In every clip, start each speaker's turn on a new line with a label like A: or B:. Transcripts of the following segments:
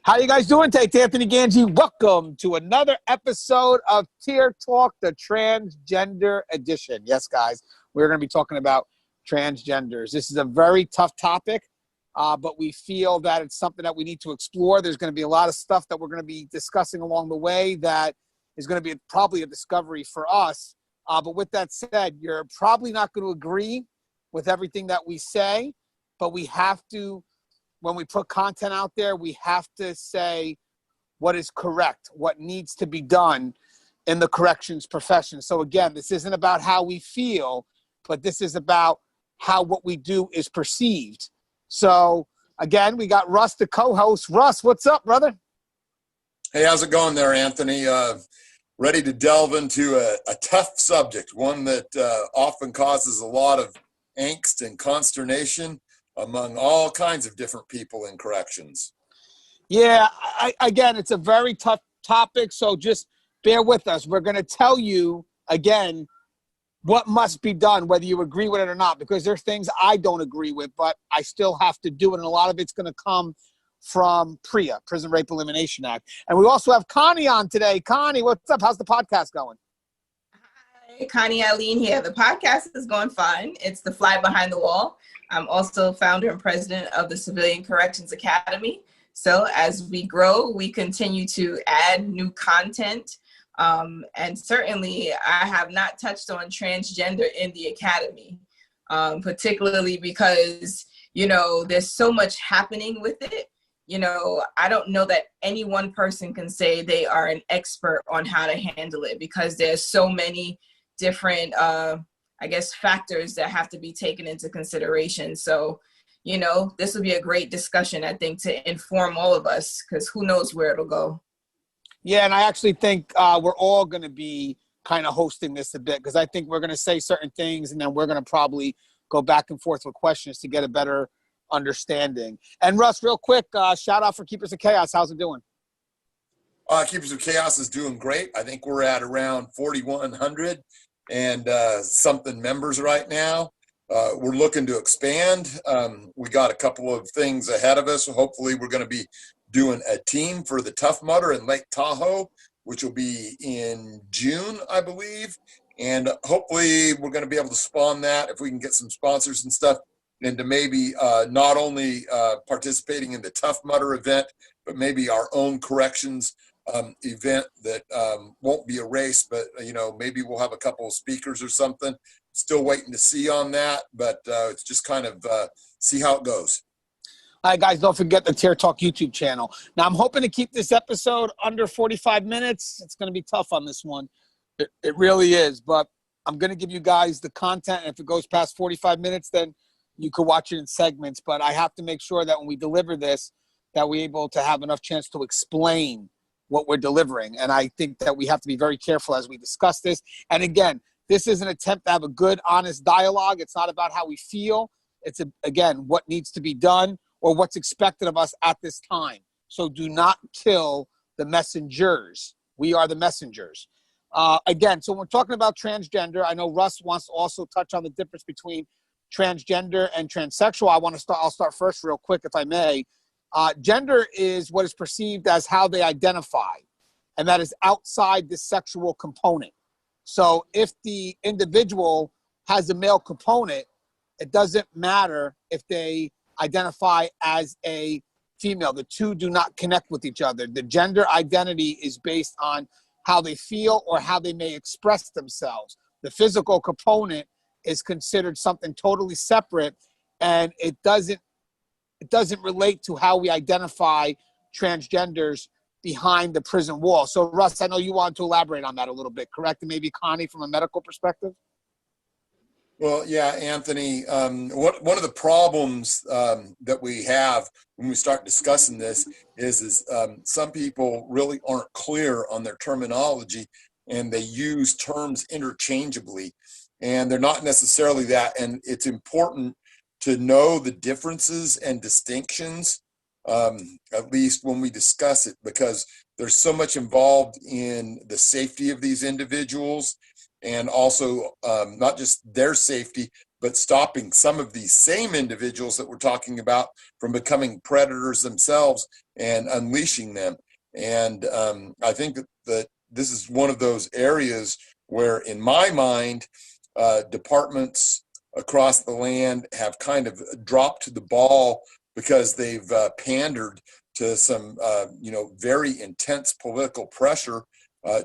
A: How you guys doing today? It's Anthony Gangi. Welcome to another episode of Tier Talk, the transgender edition. Yes, guys, we're going to be talking about transgenders. This is a very tough topic, but we feel that it's something that we need to explore. There's going to be a lot of stuff that we're going to be discussing along the way that is going to be probably a discovery for us. But with that said, you're probably not going to agree with everything that we say, but we have to, when we put content out there, we have to say what is correct, what needs to be done in the corrections profession. So again, this isn't about how we feel, but this is about how what we do is perceived. So again, we got Russ, the co-host. Russ, what's up, brother?
B: Hey, how's it going there, Anthony? Ready to delve into a tough subject, one that often causes a lot of angst and consternation among all kinds of different people in corrections.
A: Yeah, again, it's a very tough topic, so just bear with us. We're going to tell you, again, what must be done, whether you agree with it or not, because there's things I don't agree with, but I still have to do it, and a lot of it's going to come from PREA, Prison Rape Elimination Act. And we also have Connie on today. Connie, what's up? How's the podcast going?
C: Hi, Connie, Alleyne here. The podcast is going fine. It's the fly behind the wall. I'm also founder and president of the Civilian Corrections Academy. So as we grow, we continue to add new content. And certainly I have not touched on transgender in the academy, particularly because, there's so much happening with it. I don't know that any one person can say they are an expert on how to handle it because there's so many different factors that have to be taken into consideration. So, this will be a great discussion, I think, to inform all of us, because who knows where it'll go.
A: Yeah, and I actually think we're all going to be kind of hosting this a bit, because I think we're going to say certain things, and then we're going to probably go back and forth with questions to get a better understanding. And Russ, real quick, shout out for Keepers of Chaos. How's it doing?
B: Keepers of Chaos is doing great. I think we're at around 4,100 and something members right now. We're looking to expand. We got a couple of things ahead of us. Hopefully we're going to be doing a team for the Tough Mudder in Lake Tahoe, which will be in June, I believe. And hopefully we're going to be able to spawn that if we can get some sponsors and stuff into maybe not only participating in the Tough Mudder event, but maybe our own corrections event that won't be a race, but maybe we'll have a couple of speakers or something. Still waiting to see on that, but it's just kind of see how it goes.
A: All right, guys, don't forget the Tier Talk YouTube channel. Now, I'm hoping to keep this episode under 45 minutes. It's going to be tough on this one. It really is, but I'm going to give you guys the content, and if it goes past 45 minutes, then you could watch it in segments. But I have to make sure that when we deliver this, that we're able to have enough chance to explain what we're delivering. And I think that we have to be very careful as we discuss this. And again, this is an attempt to have a good, honest dialogue. It's not about how we feel. It's, again, what needs to be done or what's expected of us at this time. So do not kill the messengers. We are the messengers. Again, so when we're talking about transgender, I know Russ wants to also touch on the difference between transgender and transsexual. I'll start first real quick, if I may. Gender is what is perceived as how they identify, and that is outside the sexual component. So if the individual has a male component, it doesn't matter if they identify as a female. The two do not connect with each other. The gender identity is based on how they feel or how they may express themselves. The physical component is considered something totally separate, and it doesn't relate to how we identify transgenders behind the prison wall. So, Russ, I know you want to elaborate on that a little bit, correct? And maybe Connie from a medical perspective?
B: Well, yeah, Anthony, one of the problems that we have when we start discussing this is some people really aren't clear on their terminology, and they use terms interchangeably, and they're not necessarily that. And it's important to know the differences and distinctions, at least when we discuss it, because there's so much involved in the safety of these individuals, and also not just their safety, but stopping some of these same individuals that we're talking about from becoming predators themselves and unleashing them. And I think that this is one of those areas where, in my mind, departments across the land have kind of dropped the ball because they've pandered to some, very intense political pressure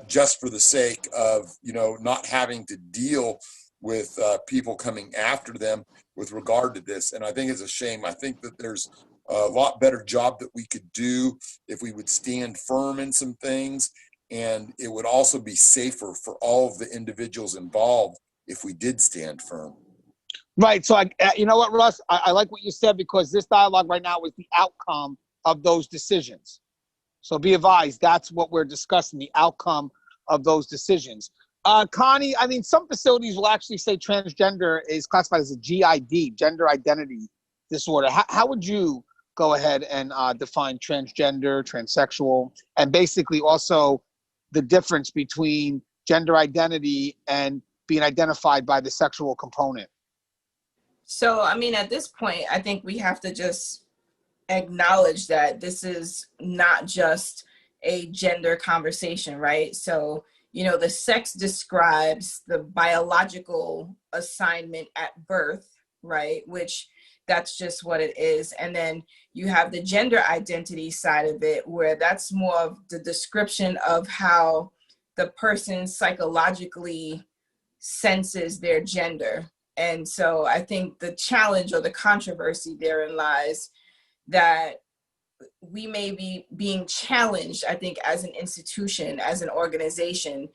B: just for the sake of, not having to deal with people coming after them with regard to this. And I think it's a shame. I think that there's a lot better job that we could do if we would stand firm in some things. And it would also be safer for all of the individuals involved if we did stand firm.
A: Right. So, you know what, Russ? I like what you said, because this dialogue right now is the outcome of those decisions. So be advised, that's what we're discussing, the outcome of those decisions. Connie, I mean, some facilities will actually say transgender is classified as a GID, gender identity disorder. How would you go ahead and define transgender, transsexual, and basically also the difference between gender identity and being identified by the sexual component?
C: So, I mean, at this point, I think we have to just acknowledge that this is not just a gender conversation, right? So, the sex describes the biological assignment at birth, right? Which that's just what it is. And then you have the gender identity side of it, where that's more of the description of how the person psychologically senses their gender. And so I think the challenge or the controversy therein lies that we may be being challenged, I think, as an institution, as an organization,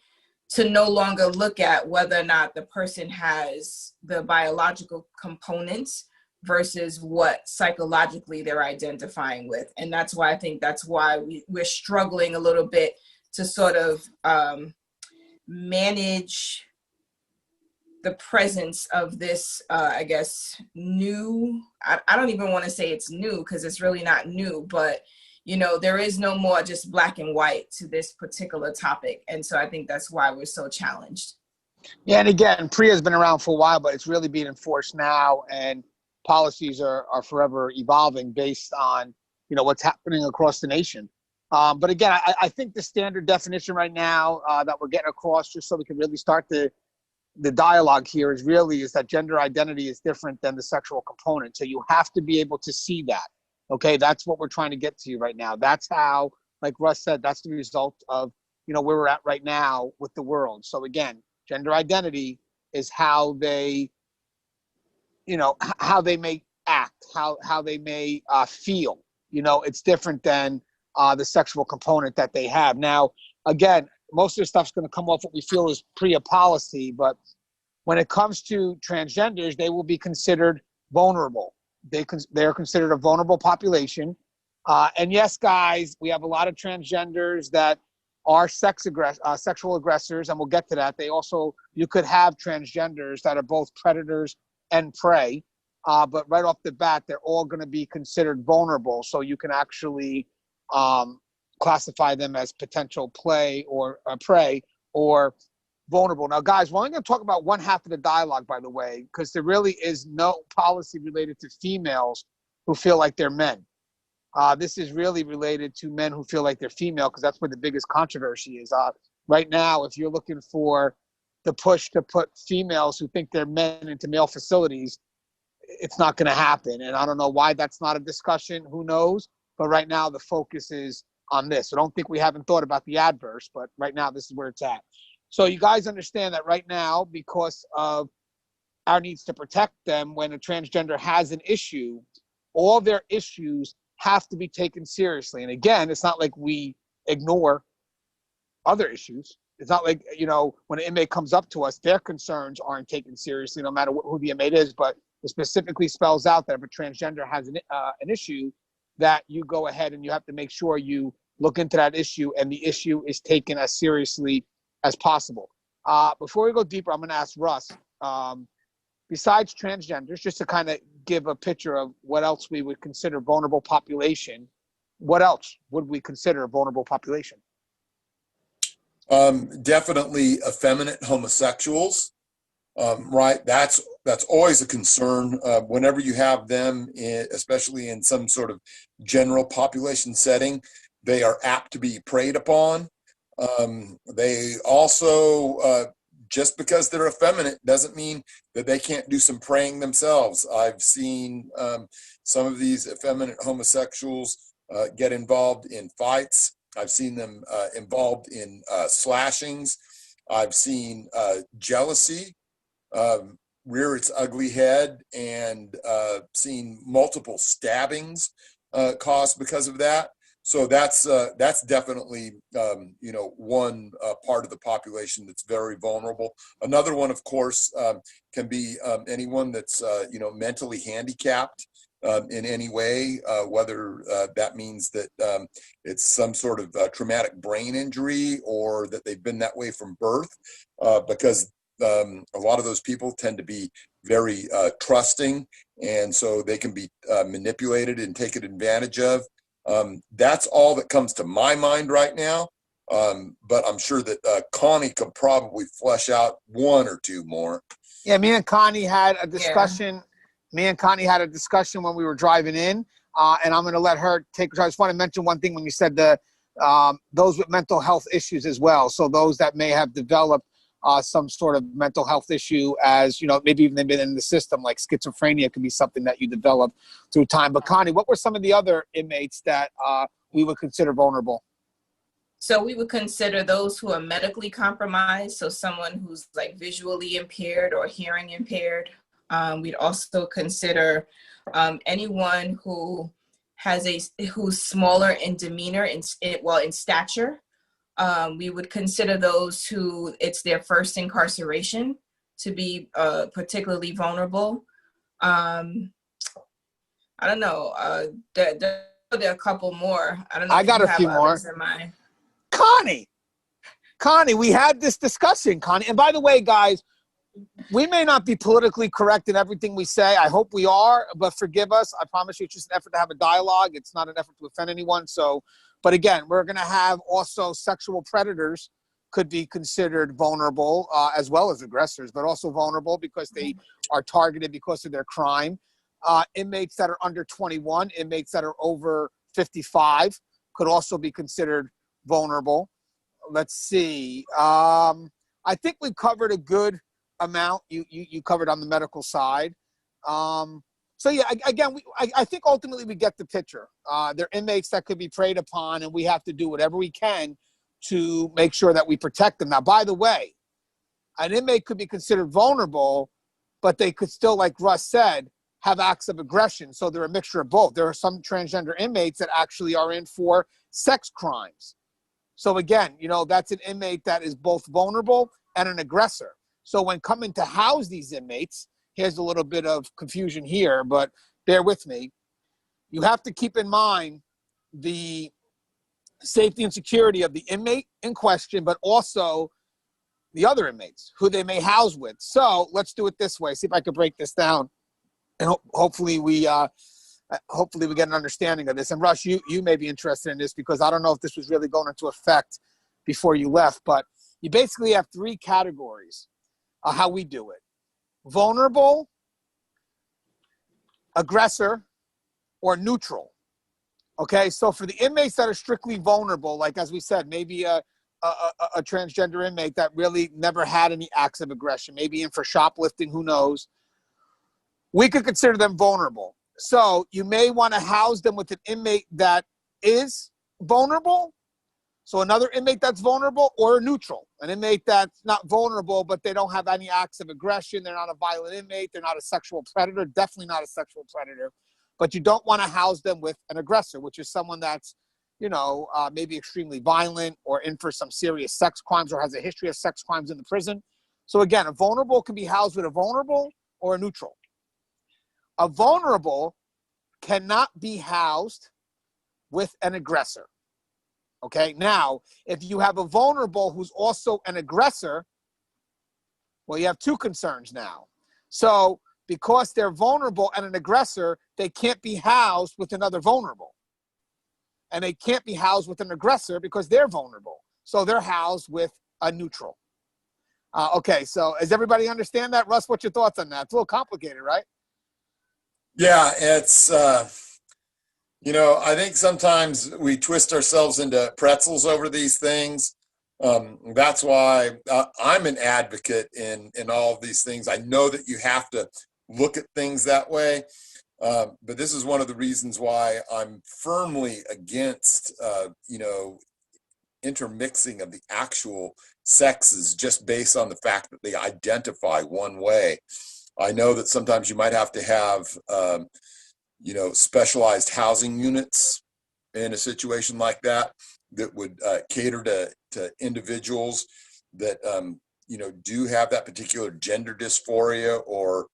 C: to no longer look at whether or not the person has the biological components versus what psychologically they're identifying with. And that's why I think that's why we're struggling a little bit to sort of manage the presence of this, I guess, new, I don't even want to say it's new, because it's really not new, but, there is no more just black and white to this particular topic. And so I think that's why we're so challenged.
A: Yeah, and again, PREA has been around for a while, but it's really being enforced now, and policies are forever evolving based on, what's happening across the nation. But again, I think the standard definition right now that we're getting across, just so we can really start the dialogue here, is that gender identity is different than the sexual component. So you have to be able to see that. Okay, that's what we're trying to get to right now. That's how, like Russ said, that's the result of, where we're at right now with the world. So again, gender identity is how they, how they may act, how they may feel. It's different than the sexual component that they have. Now, again, most of the stuff's going to come off what we feel is PREA policy, but when it comes to transgenders, they will be considered vulnerable. They're considered a vulnerable population. And yes, guys, we have a lot of transgenders that are sexual aggressors, and we'll get to that. You could have transgenders that are both predators and prey, but right off the bat, they're all going to be considered vulnerable. So you can actually classify them as potential prey or vulnerable. Now, guys, we're only going to talk about one half of the dialogue, by the way, because there really is no policy related to females who feel like they're men. This is really related to men who feel like they're female, because that's where the biggest controversy is. Right now, if you're looking for the push to put females who think they're men into male facilities, it's not going to happen. And I don't know why that's not a discussion. Who knows? But right now, the focus is on this. I don't think we haven't thought about the adverse, but right now, this is where it's at. So you guys understand that right now, because of our needs to protect them, when a transgender has an issue, all their issues have to be taken seriously. And again, it's not like we ignore other issues. It's not like, when an inmate comes up to us, their concerns aren't taken seriously, no matter who the inmate is, but it specifically spells out that if a transgender has an issue, that you go ahead and you have to make sure you look into that issue, and the issue is taken as seriously as possible. Before we go deeper, I'm going to ask Russ, besides transgenders, just to kind of give a picture of what else we would consider vulnerable population, what else would we consider a vulnerable population?
B: Definitely effeminate homosexuals. right? That's always a concern whenever you have them, especially in some sort of general population setting. They are apt to be preyed upon. They also, just because they're effeminate doesn't mean that they can't do some preying themselves. I've seen some of these effeminate homosexuals get involved in fights. I've seen them involved in slashings. I've seen jealousy rear its ugly head, and seen multiple stabbings caused because of that. So that's definitely one part of the population that's very vulnerable. Another one, of course, can be anyone that's mentally handicapped in any way, whether that means that it's some sort of traumatic brain injury or that they've been that way from birth, because a lot of those people tend to be very trusting, and so they can be manipulated and taken advantage of. That's all that comes to my mind right now. But I'm sure that Connie could probably flesh out one or two more.
A: Yeah, me and Connie had a discussion. Me and Connie had a discussion when we were driving in, and I'm going to let her take. I just want to mention one thing when you said those with mental health issues as well. So those that may have developed some sort of mental health issue, as maybe even they've been in the system, like schizophrenia could be something that you develop through time. But Connie, what were some of the other inmates that we would consider vulnerable?
C: So we would consider those who are medically compromised. So someone who's like visually impaired or hearing impaired. We'd also consider anyone who who's smaller in demeanor, in stature. We would consider those who it's their first incarceration to be particularly vulnerable. I don't know. There are a couple more. I don't know.
A: I got a few more. Connie, we had this discussion, Connie. And by the way, guys, we may not be politically correct in everything we say. I hope we are, but forgive us. I promise you it's just an effort to have a dialogue. It's not an effort to offend anyone. So, but again, we're going to have also sexual predators could be considered vulnerable, as well as aggressors, but also vulnerable because they are targeted because of their crime. Inmates that are under 21, inmates that are over 55 could also be considered vulnerable. Let's see. I think we covered a good amount. You covered on the medical side. So yeah, again, I think ultimately we get the picture. They're inmates that could be preyed upon, and we have to do whatever we can to make sure that we protect them. Now, by the way, an inmate could be considered vulnerable, but they could still, like Russ said, have acts of aggression. So they're a mixture of both. There are some transgender inmates that actually are in for sex crimes. So again, that's an inmate that is both vulnerable and an aggressor. So when coming to house these inmates, here's a little bit of confusion here, but bear with me. You have to keep in mind the safety and security of the inmate in question, but also the other inmates who they may house with. So let's do it this way. See if I can break this down, and hopefully we get an understanding of this. And Russ, you may be interested in this because I don't know if this was really going into effect before you left, but you basically have three categories of how we do it: vulnerable, aggressor, or neutral. Okay, so for the inmates that are strictly vulnerable, like as we said, maybe a transgender inmate that really never had any acts of aggression, maybe in for shoplifting, who knows, we could consider them vulnerable. So you may want to house them with an inmate that is vulnerable, so another inmate that's vulnerable, or neutral, an inmate that's not vulnerable, but they don't have any acts of aggression. They're not a violent inmate. They're not a sexual predator, definitely not a sexual predator. But you don't want to house them with an aggressor, which is someone that's, maybe extremely violent or in for some serious sex crimes or has a history of sex crimes in the prison. So again, a vulnerable can be housed with a vulnerable or a neutral. A vulnerable cannot be housed with an aggressor. Okay, now, if you have a vulnerable who's also an aggressor, well, you have two concerns now. So because they're vulnerable and an aggressor, they can't be housed with another vulnerable. And they can't be housed with an aggressor because they're vulnerable. So they're housed with a neutral. Okay, so does everybody understand that? Russ, what's your thoughts on that? It's a little complicated, right?
B: Yeah, it's, I think sometimes we twist ourselves into pretzels over these things. That's why I'm an advocate in all of these things. I know that you have to look at things that way. But this is one of the reasons why I'm firmly against, intermixing of the actual sexes just based on the fact that they identify one way. I know that sometimes you might have to have, specialized housing units in a situation like that that would cater to individuals that, do have that particular gender dysphoria, or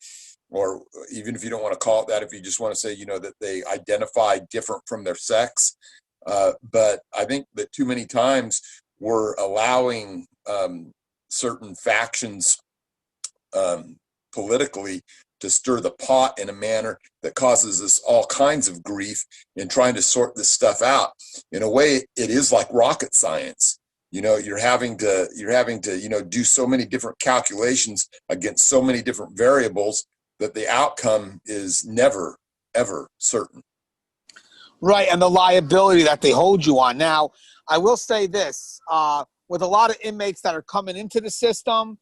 B: even if you don't want to call it that, if you just want to say, that they identify different from their sex. But I think that too many times we're allowing certain factions politically to stir the pot in a manner that causes us all kinds of grief in trying to sort this stuff out. In a way, it is like rocket science. You're having to, do so many different calculations against so many different variables that the outcome is never, ever certain.
A: Right, and the liability that they hold you on. Now, I will say this, with a lot of inmates that are coming into the system,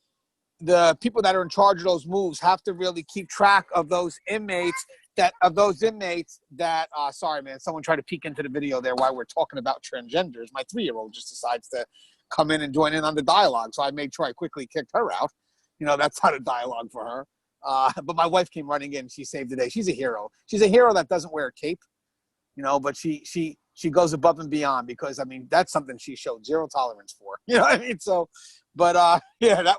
A: the people that are in charge of those moves have to really keep track of those inmates that sorry, man, someone tried to peek into the video there while we're talking about transgenders. My 3-year-old just decides to come in and join in on the dialogue, so I made sure I quickly kicked her out. That's not a dialogue for her. But my wife came running in. She saved the day. She's a hero. She's a hero that doesn't wear a cape, but she goes above and beyond because, that's something she showed zero tolerance for. You know what I mean? So, but yeah,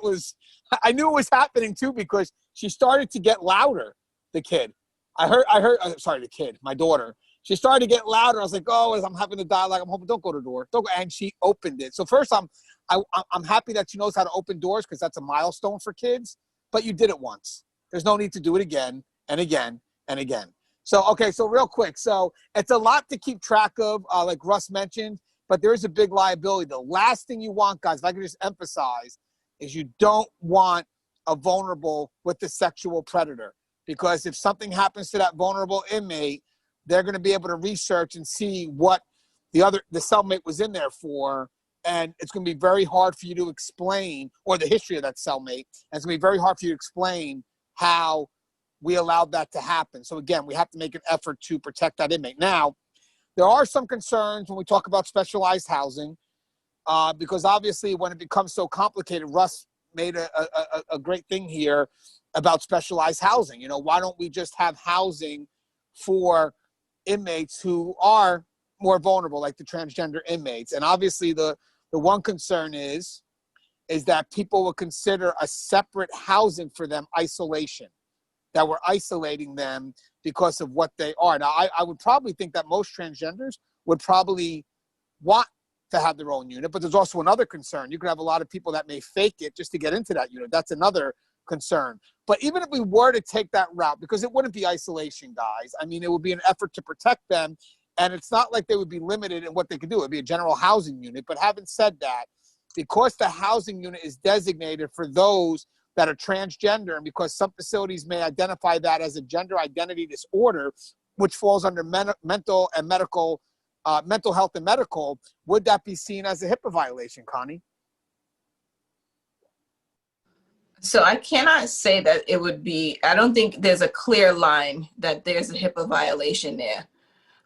A: I knew it was happening too because she started to get louder, the kid. I heard, sorry, the kid, my daughter. She started to get louder. I was like, oh, as I'm having the dialogue, I'm hoping, don't go to the door. Don't go. And she opened it. So first, I'm happy that she knows how to open doors because that's a milestone for kids. But you did it once. There's no need to do it again and again and again. So, okay, so real quick. So it's a lot to keep track of, like Russ mentioned, but there is a big liability. The last thing you want, guys, if I can just emphasize, is you don't want a vulnerable with the sexual predator. Because if something happens to that vulnerable inmate, they're going to be able to research and see what the cellmate was in there for. And it's going to be very hard for you to explain, or the history of that cellmate. And it's going to be very hard for you to explain how we allowed that to happen. So again, we have to make an effort to protect that inmate. Now, there are some concerns when we talk about specialized housing, because obviously when it becomes so complicated, Russ made a great thing here about specialized housing. Why don't we just have housing for inmates who are more vulnerable, like the transgender inmates? And obviously the one concern is that people will consider a separate housing for them isolation, that we're isolating them because of what they are. Now, I would probably think that most transgenders would probably want to have their own unit, but there's also another concern. You could have a lot of people that may fake it just to get into that unit. That's another concern. But even if we were to take that route, because it wouldn't be isolation, guys, it would be an effort to protect them. And it's not like they would be limited in what they could do. It would be a general housing unit. But having said that, because the housing unit is designated for those that are transgender, and because some facilities may identify that as a gender identity disorder, which falls under mental health and medical, would that be seen as a HIPAA violation, Connie?
C: So I cannot say that it would be, I don't think there's a clear line that there's a HIPAA violation there.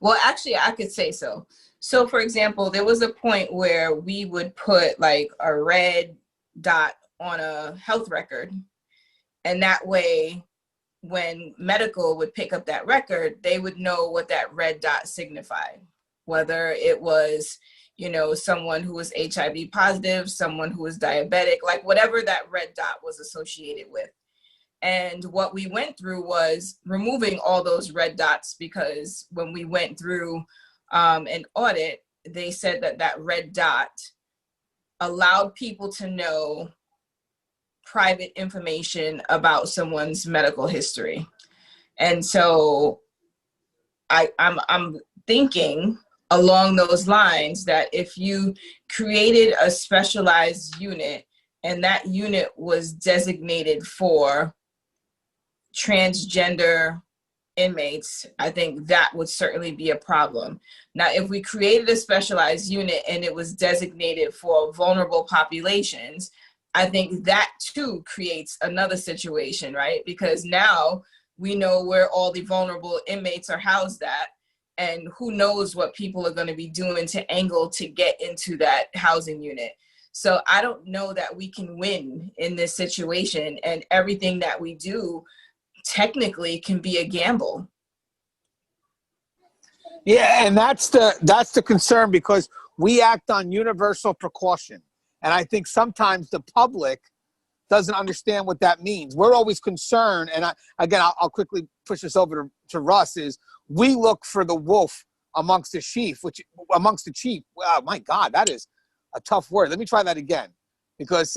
C: Well, actually, I could say so. So, for example, there was a point where we would put like a red dot on a health record. And that way, when medical would pick up that record, they would know what that red dot signified, whether it was, someone who was HIV positive, someone who was diabetic, like whatever that red dot was associated with. And what we went through was removing all those red dots, because when we went through an audit, they said that red dot allowed people to know private information about someone's medical history. And so I'm thinking along those lines that if you created a specialized unit and that unit was designated for transgender inmates, I think that would certainly be a problem. Now, if we created a specialized unit and it was designated for vulnerable populations, I think that too creates another situation, right? Because now we know where all the vulnerable inmates are housed at, and who knows what people are going to be doing to angle to get into that housing unit. So I don't know that we can win in this situation, and everything that we do technically can be a gamble.
A: Yeah, and that's the concern, because we act on universal precaution. And I think sometimes the public doesn't understand what that means. We're always concerned, and I'll quickly push this over to Russ, is we look for the wolf amongst the sheep, amongst the sheep. Wow, my God, that is a tough word. Let me try that again, because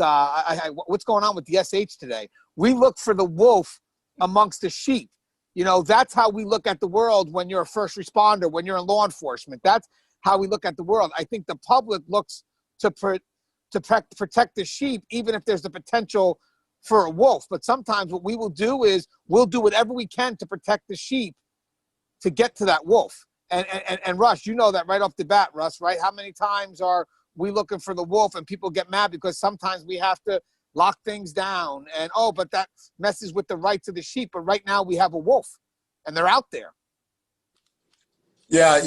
A: what's going on with the SH today? We look for the wolf amongst the sheep. You know, that's how we look at the world when you're a first responder, when you're in law enforcement. That's how we look at the world. I think the public looks to protect the sheep, even if there's the potential for a wolf. But sometimes what we will do is we'll do whatever we can to protect the sheep to get to that wolf. And Russ, you know that right off the bat, Russ, right? How many times are we looking for the wolf and people get mad because sometimes we have to lock things down and, but that messes with the rights of the sheep. But right now we have a wolf and they're out there.
B: Yeah,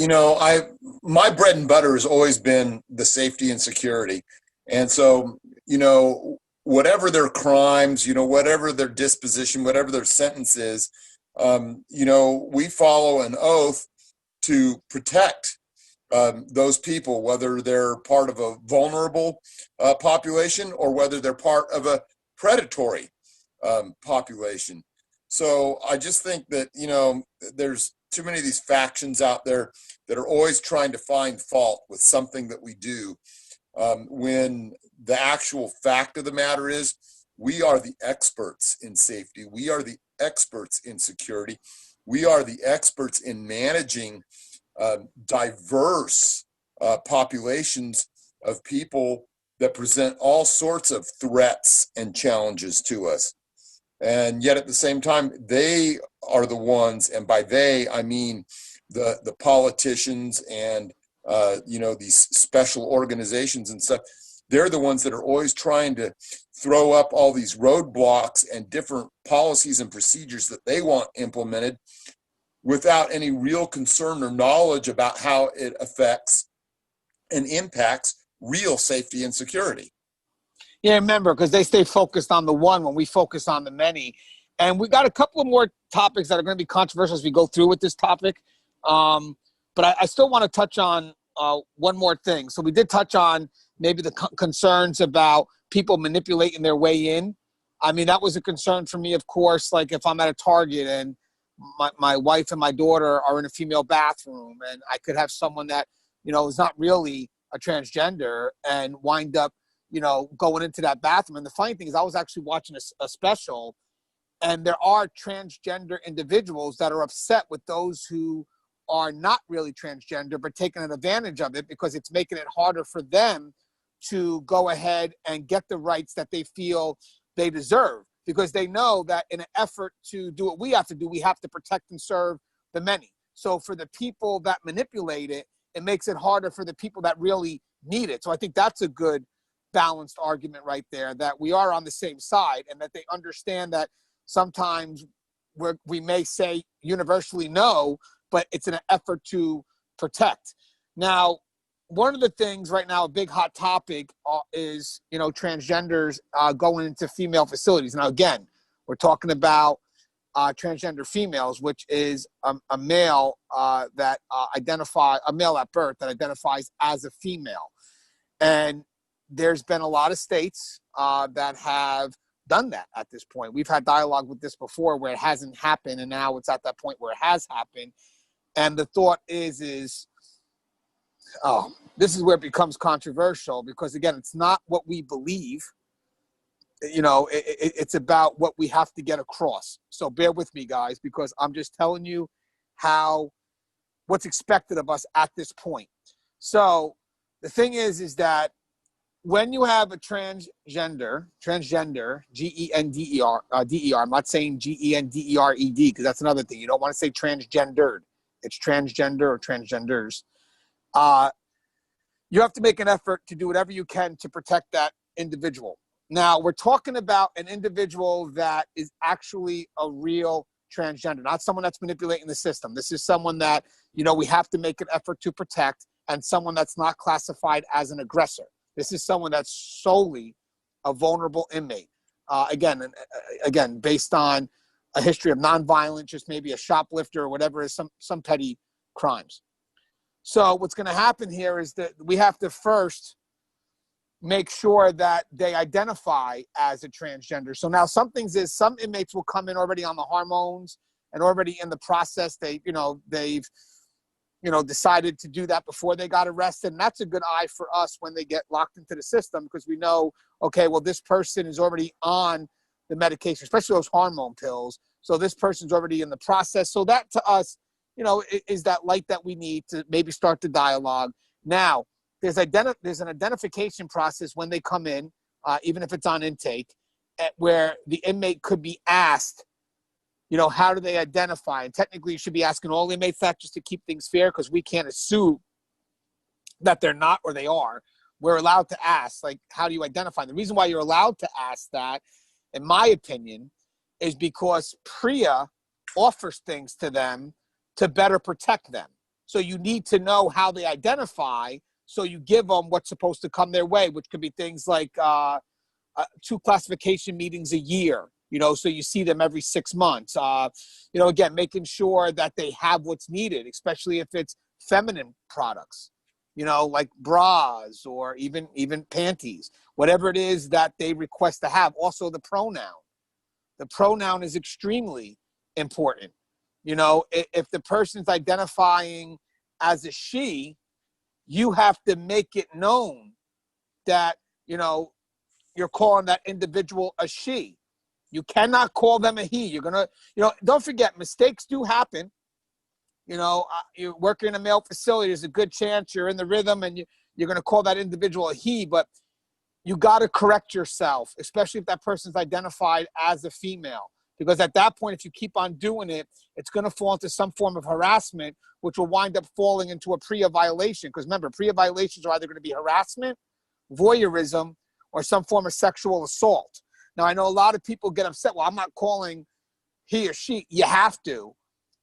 B: my bread and butter has always been the safety and security. And so, whatever their crimes, whatever their disposition, whatever their sentence is, we follow an oath to protect those people, whether they're part of a vulnerable population or whether they're part of a predatory population. So I just think that, there's too many of these factions out there that are always trying to find fault with something that we do, when the actual fact of the matter is we are the experts in safety. We are the experts in security. We are the experts in managing diverse populations of people that present all sorts of threats and challenges to us. And yet at the same time, they are the ones, and by they, I mean the politicians and, these special organizations and stuff. They're the ones that are always trying to throw up all these roadblocks and different policies and procedures that they want implemented without any real concern or knowledge about how it affects and impacts real safety and security.
A: Yeah, remember, because they stay focused on the one when we focus on the many. And we got a couple of more topics that are going to be controversial as we go through with this topic. But I still want to touch on one more thing. So we did touch on maybe the concerns about people manipulating their way in. I mean, that was a concern for me, of course, like if I'm at a Target and my wife and my daughter are in a female bathroom and I could have someone that, is not really a transgender and wind up, going into that bathroom. And the funny thing is I was actually watching a special, and there are transgender individuals that are upset with those who are not really transgender, but taking advantage of it because it's making it harder for them to go ahead and get the rights that they feel they deserve, because they know that in an effort to do what we have to do, we have to protect and serve the many. So for the people that manipulate it, it makes it harder for the people that really need it. So I think that's a good balanced argument right there, that we are on the same side and that they understand that sometimes we may say universally no, but it's an effort to protect. Now, one of the things right now, a big hot topic is, transgenders going into female facilities. Now, again, we're talking about transgender females, which is a male a male at birth that identifies as a female. And there's been a lot of states that have done that at this point. We've had dialogue with this before where it hasn't happened, and now it's at that point where it has happened. And the thought is this is where it becomes controversial, because again, it's not what we believe. It's about what we have to get across. So bear with me, guys, because I'm just telling you what's expected of us at this point. So the thing is that when you have a transgender, Gender, D-E-R, I'm not saying Gendered, because that's another thing. You don't want to say transgendered. It's transgender or transgenders. You have to make an effort to do whatever you can to protect that individual. Now, we're talking about an individual that is actually a real transgender, not someone that's manipulating the system. This is someone that, we have to make an effort to protect, and someone that's not classified as an aggressor. This is someone that's solely a vulnerable inmate. Again, based on a history of nonviolence, just maybe a shoplifter or whatever is some petty crimes. So what's going to happen here is that we have to first make sure that they identify as a transgender. So now some inmates will come in already on the hormones and already in the process. They've decided to do that before they got arrested. And that's a good eye for us when they get locked into the system, because we know, okay, well, this person is already on the medication, especially those hormone pills. So this person's already in the process. So that to us, is that light that we need to maybe start the dialogue. Now, there's an identification process when they come in, even if it's on intake, where the inmate could be asked, how do they identify? And technically, you should be asking all inmates that, just to keep things fair, because we can't assume that they're not or they are. We're allowed to ask, like, how do you identify? The reason why you're allowed to ask that, in my opinion, is because PREA offers things to them to better protect them. So you need to know how they identify, so you give them what's supposed to come their way, which could be things like 2 classification meetings a year. So you see them every 6 months. Again, making sure that they have what's needed, especially if it's feminine products, like bras or even panties, whatever it is that they request to have. Also, the pronoun. The pronoun is extremely important. If the person's identifying as a she, you have to make it known that, you're calling that individual a she. You cannot call them a he. You're going to, don't forget, mistakes do happen. You're working in a male facility, there's a good chance you're in the rhythm and you're going to call that individual a he, but you got to correct yourself, especially if that person's identified as a female. Because at that point, if you keep on doing it, it's going to fall into some form of harassment, which will wind up falling into a PREA violation. Because remember, PREA violations are either going to be harassment, voyeurism, or some form of sexual assault. Now, I know a lot of people get upset. Well, I'm not calling he or she. You have to.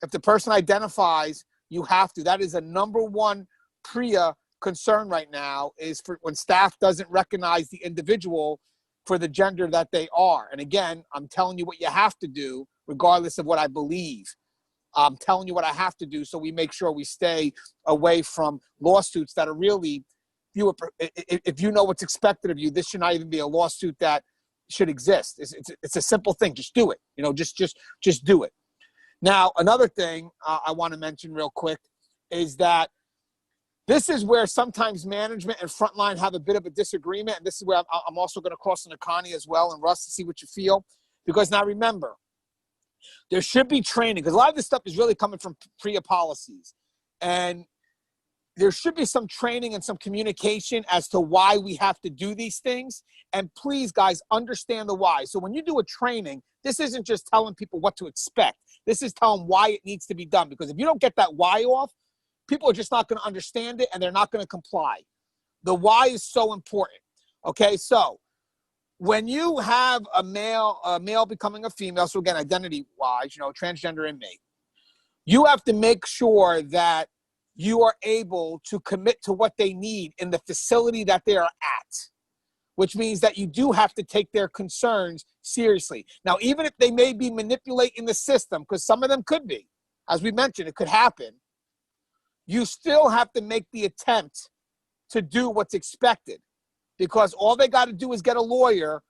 A: If the person identifies, you have to. That is a number one PREA concern right now, is for when staff doesn't recognize the individual for the gender that they are. And again, I'm telling you what you have to do, regardless of what I believe. I'm telling you what I have to do, so we make sure we stay away from lawsuits that are really, if you know what's expected of you, this should not even be a lawsuit that should exist. It's a simple thing. Just do it. Just do it. Now, another thing I want to mention real quick is that this is where sometimes management and frontline have a bit of a disagreement. And this is where I'm also going to cross into Connie as well and Russ to see what you feel. Because now remember, there should be training, because a lot of this stuff is really coming from PREA policies. And there should be some training and some communication as to why we have to do these things. And please, guys, understand the why. So when you do a training, this isn't just telling people what to expect. This is telling why it needs to be done. Because if you don't get that why off, people are just not going to understand it and they're not going to comply. The why is so important. Okay, so when you have a male becoming a female, so again, identity-wise, transgender inmate, you have to make sure that you are able to commit to what they need in the facility that they are at, which means that you do have to take their concerns seriously. Now, even if they may be manipulating the system, because some of them could be, as we mentioned, it could happen, you still have to make the attempt to do what's expected, because all they got to do is get a lawyer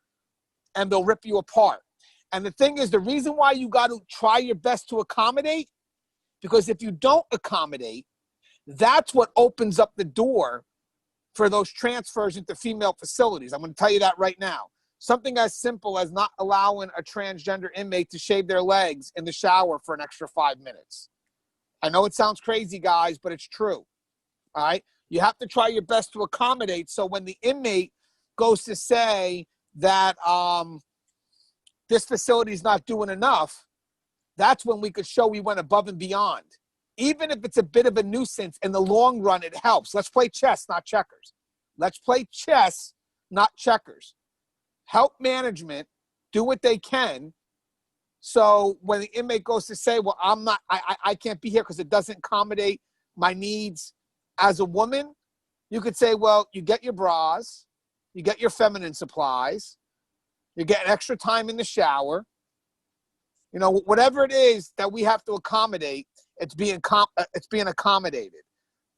A: and they'll rip you apart. And the thing is, the reason why you got to try your best to accommodate, because if you don't accommodate, that's what opens up the door for those transfers into female facilities. I'm going to tell you that right now. Something as simple as not allowing a transgender inmate to shave their legs in the shower for an extra 5 minutes. I know it sounds crazy, guys, but it's true. All right? You have to try your best to accommodate, so when the inmate goes to say that this facility is not doing enough, that's when we could show we went above and beyond. Even if it's a bit of a nuisance, in the long run, it helps. Let's play chess, not checkers. Let's play chess, not checkers. Help management do what they can. So when the inmate goes to say, well, I can't be here because it doesn't accommodate my needs as a woman, you could say, well, you get your bras, you get your feminine supplies, you get extra time in the shower. You know, whatever it is that we have to accommodate, it's being accommodated.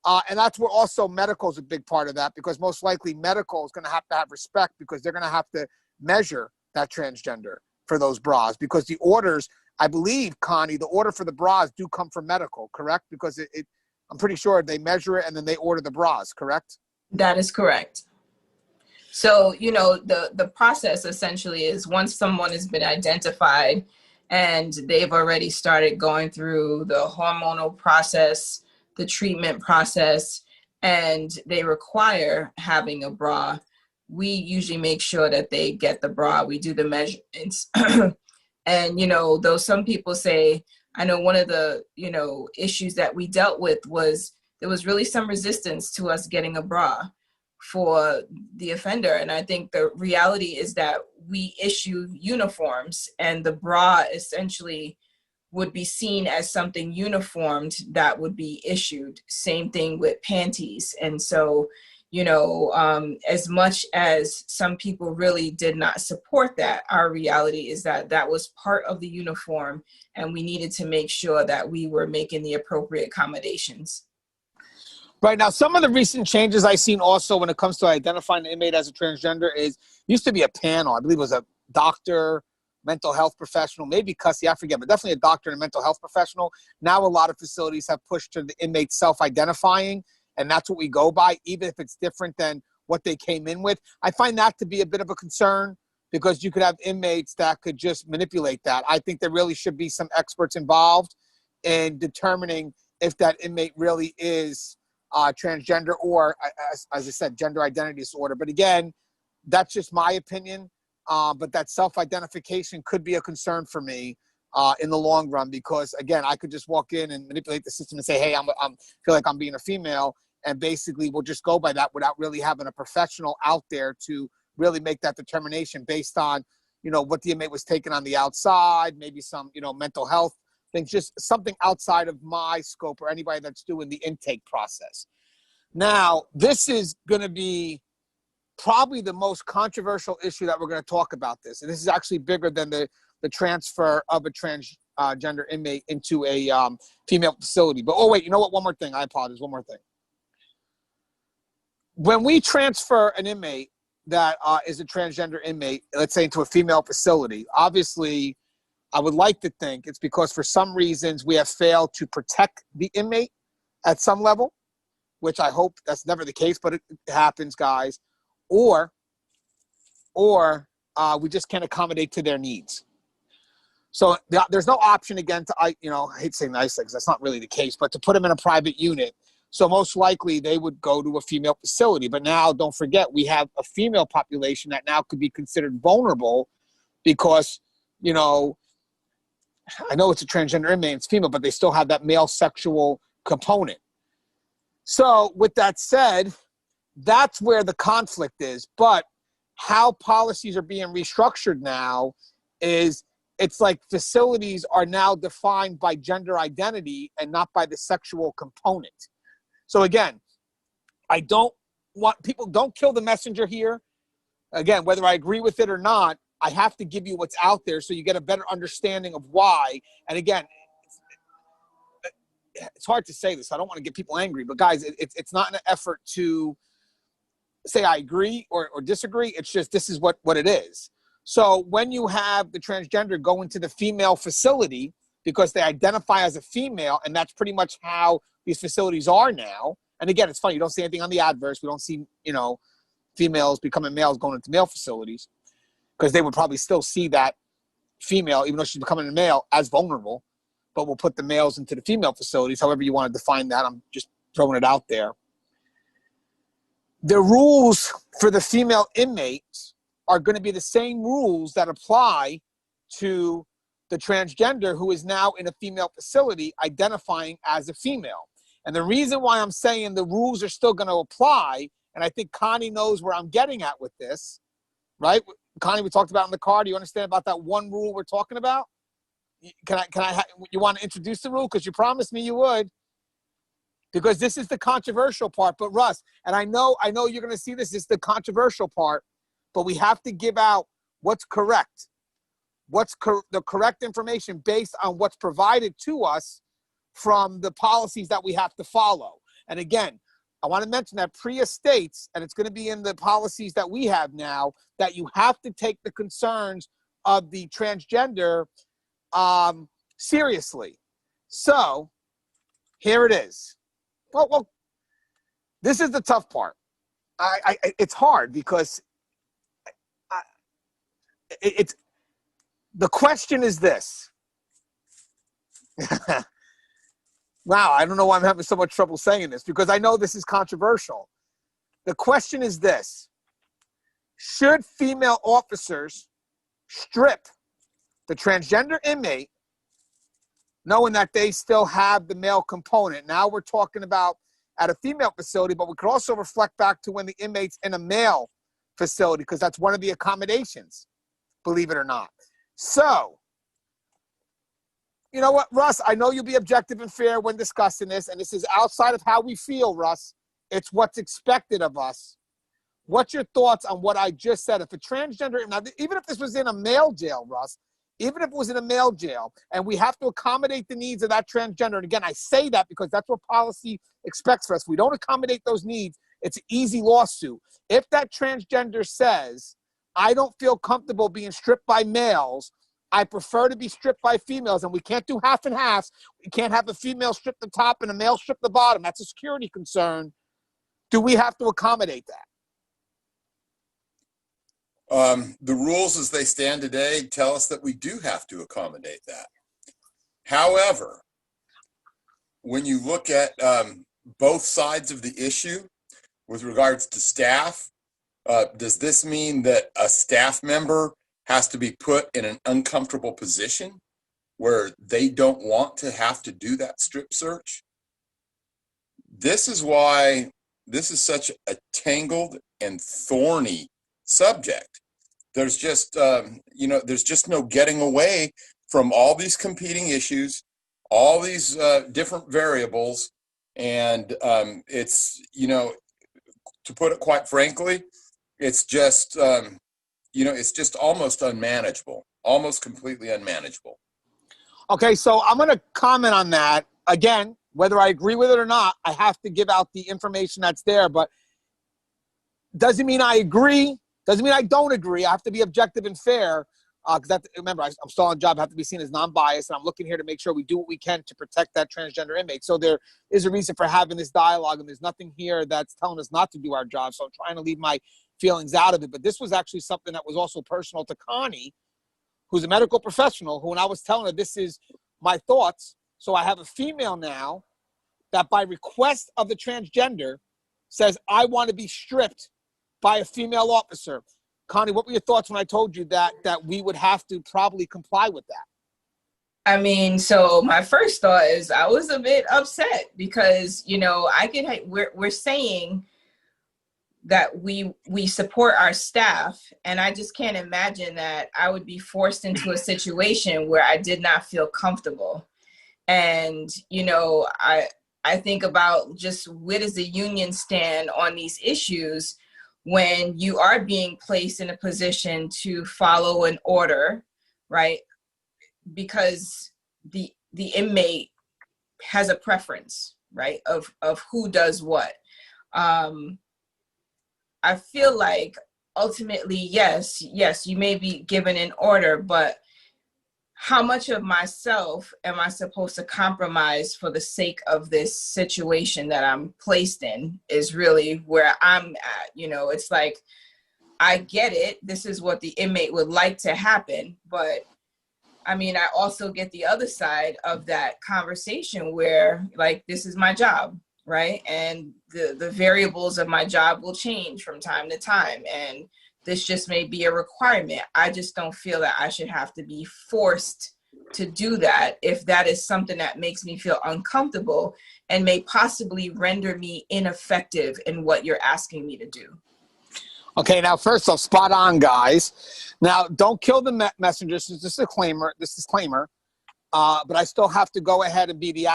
A: And that's where also medical is a big part of that, because most likely medical is going to have respect, because they're going to have to measure that transgender for those bras, because the orders, I believe, Connie, the order for the bras do come from medical, correct? Because I'm pretty sure they measure it and then they order the bras, correct?
C: That is correct. So, you know, the process essentially is, once someone has been identified and they've already started going through the hormonal process, the treatment process, and they require having a bra, we usually make sure that they get the bra. We do the measurements. And, you know, though some people say, I know one of the, you know, issues that we dealt with was there was really some resistance to us getting a bra for the offender. And I think the reality is that we issue uniforms, and the bra essentially would be seen as something uniformed that would be issued. Same thing with panties. And so, you know, as much as some people really did not support that, our reality is that that was part of the uniform, and we needed to make sure that we were making the appropriate accommodations.
A: Right. Now, some of the recent changes I've seen also when it comes to identifying the inmate as a transgender is, used to be a panel. I believe it was a doctor, mental health professional, maybe custody, I forget, but definitely a doctor and a mental health professional. Now a lot of facilities have pushed to the inmate self-identifying, and that's what we go by, even if it's different than what they came in with. I find that to be a bit of a concern, because you could have inmates that could just manipulate that. I think there really should be some experts involved in determining if that inmate really is transgender, or, as I said, gender identity disorder. But again, that's just my opinion. But that self-identification could be a concern for me in the long run, because again, I could just walk in and manipulate the system and say, hey, I feel like I'm being a female, and basically we'll just go by that without really having a professional out there to really make that determination based on, you know, what the inmate was taking on the outside, maybe some, you know, mental health things, just something outside of my scope or anybody that's doing the intake process. Now, this is going to be probably the most controversial issue that we're going to talk about this. And this is actually bigger than the transfer of a transgender inmate into a female facility. But, oh, wait, you know what? One more thing. I apologize. One more thing. When we transfer an inmate that is a transgender inmate, let's say into a female facility, obviously I would like to think it's because for some reasons we have failed to protect the inmate at some level, which I hope that's never the case, but it happens, guys. Or we just can't accommodate to their needs. So there's no option, again, to, I hate saying nice things, that's not really the case, but to put them in a private unit. So most likely they would go to a female facility. But now, don't forget, we have a female population that now could be considered vulnerable because, you know, I know it's a transgender inmate, it's female, but they still have that male sexual component. So with that said, that's where the conflict is. But how policies are being restructured now is, it's like facilities are now defined by gender identity and not by the sexual component. So again, I don't want people, don't kill the messenger here. Again, whether I agree with it or not, I have to give you what's out there so you get a better understanding of why. And again, it's hard to say this. I don't want to get people angry, but guys, it's not an effort to say I agree or disagree. It's just, this is what it is. So when you have the transgender go into the female facility because they identify as a female, and that's pretty much how these facilities are now. And again, it's funny, you don't see anything on the adverse. We don't see, you know, females becoming males going into male facilities, because they would probably still see that female, even though she's becoming a male, as vulnerable. But we'll put the males into the female facilities, however you want to define that. I'm just throwing it out there. The rules for the female inmates are going to be the same rules that apply to the transgender who is now in a female facility identifying as a female. And the reason why I'm saying the rules are still going to apply, and I think Connie knows where I'm getting at with this, right? Connie, we talked about in the car. Do you understand about that one rule we're talking about? You want to introduce the rule? Because you promised me you would. Because this is the controversial part. But Russ, and I know you're going to see this is the controversial part, but we have to give out what's correct. What's the correct information based on what's provided to us from the policies that we have to follow. And again, I want to mention that PREA states, and it's going to be in the policies that we have now, that you have to take the concerns of the transgender seriously. So here it is. Well, this is the tough part. It's hard because it's the question is this. Wow, I don't know why I'm having so much trouble saying this because I know this is controversial. The question is this. Should female officers strip the transgender inmate knowing that they still have the male component? Now we're talking about at a female facility, but we could also reflect back to when the inmate's in a male facility because that's one of the accommodations, believe it or not. So, you know what, Russ? I know you'll be objective and fair when discussing this, and this is outside of how we feel, Russ. It's what's expected of us. What's your thoughts on what I just said? If a transgender, now, even if this was in a male jail, Russ, even if it was in a male jail, and we have to accommodate the needs of that transgender, and again, I say that because that's what policy expects for us. If we don't accommodate those needs, it's an easy lawsuit. If that transgender says, I don't feel comfortable being stripped by males, I prefer to be stripped by females, and we can't do half and half. We can't have a female strip the top and a male strip the bottom. That's a security concern. Do we have to accommodate that?
B: The rules as they stand today tell us that we do have to accommodate that. However, when you look at both sides of the issue with regards to staff, does this mean that a staff member has to be put in an uncomfortable position where they don't want to have to do that strip search? This is why this is such a tangled and thorny subject. There's just, there's just no getting away from all these competing issues, all these different variables. And it's, to put it quite frankly, it's just, it's just almost unmanageable, almost completely unmanageable.
A: Okay, so I'm going to comment on that. Again, whether I agree with it or not, I have to give out the information that's there, but doesn't mean I agree, doesn't mean I don't agree. I have to be objective and fair, because remember, I'm still on job, I have to be seen as non-biased, and I'm looking here to make sure we do what we can to protect that transgender inmate. So there is a reason for having this dialogue, and there's nothing here that's telling us not to do our job, so I'm trying to leave my feelings out of it. But this was actually something that was also personal to Connie, who's a medical professional, who, when I was telling her this is my thoughts, so I have a female now that by request of the transgender says, I want to be stripped by a female officer. Connie, what were your thoughts when I told you that we would have to probably comply with that?
C: I mean, so my first thought is I was a bit upset because, we're saying that we support our staff, and I just can't imagine that I would be forced into a situation where I did not feel comfortable. And, I think about just where does the union stand on these issues when you are being placed in a position to follow an order, right? Because the inmate has a preference, right, of who does what. I feel like ultimately, yes, you may be given an order, but how much of myself am I supposed to compromise for the sake of this situation that I'm placed in is really where I'm at. It's like, I get it. This is what the inmate would like to happen. But I mean, I also get the other side of that conversation where, like, this is my job, right? And the variables of my job will change from time to time. And this just may be a requirement. I just don't feel that I should have to be forced to do that if that is something that makes me feel uncomfortable and may possibly render me ineffective in what you're asking me to do.
A: Okay, now first off, spot on, guys. Now, don't kill the messenger. This is a disclaimer. But I still have to go ahead and be the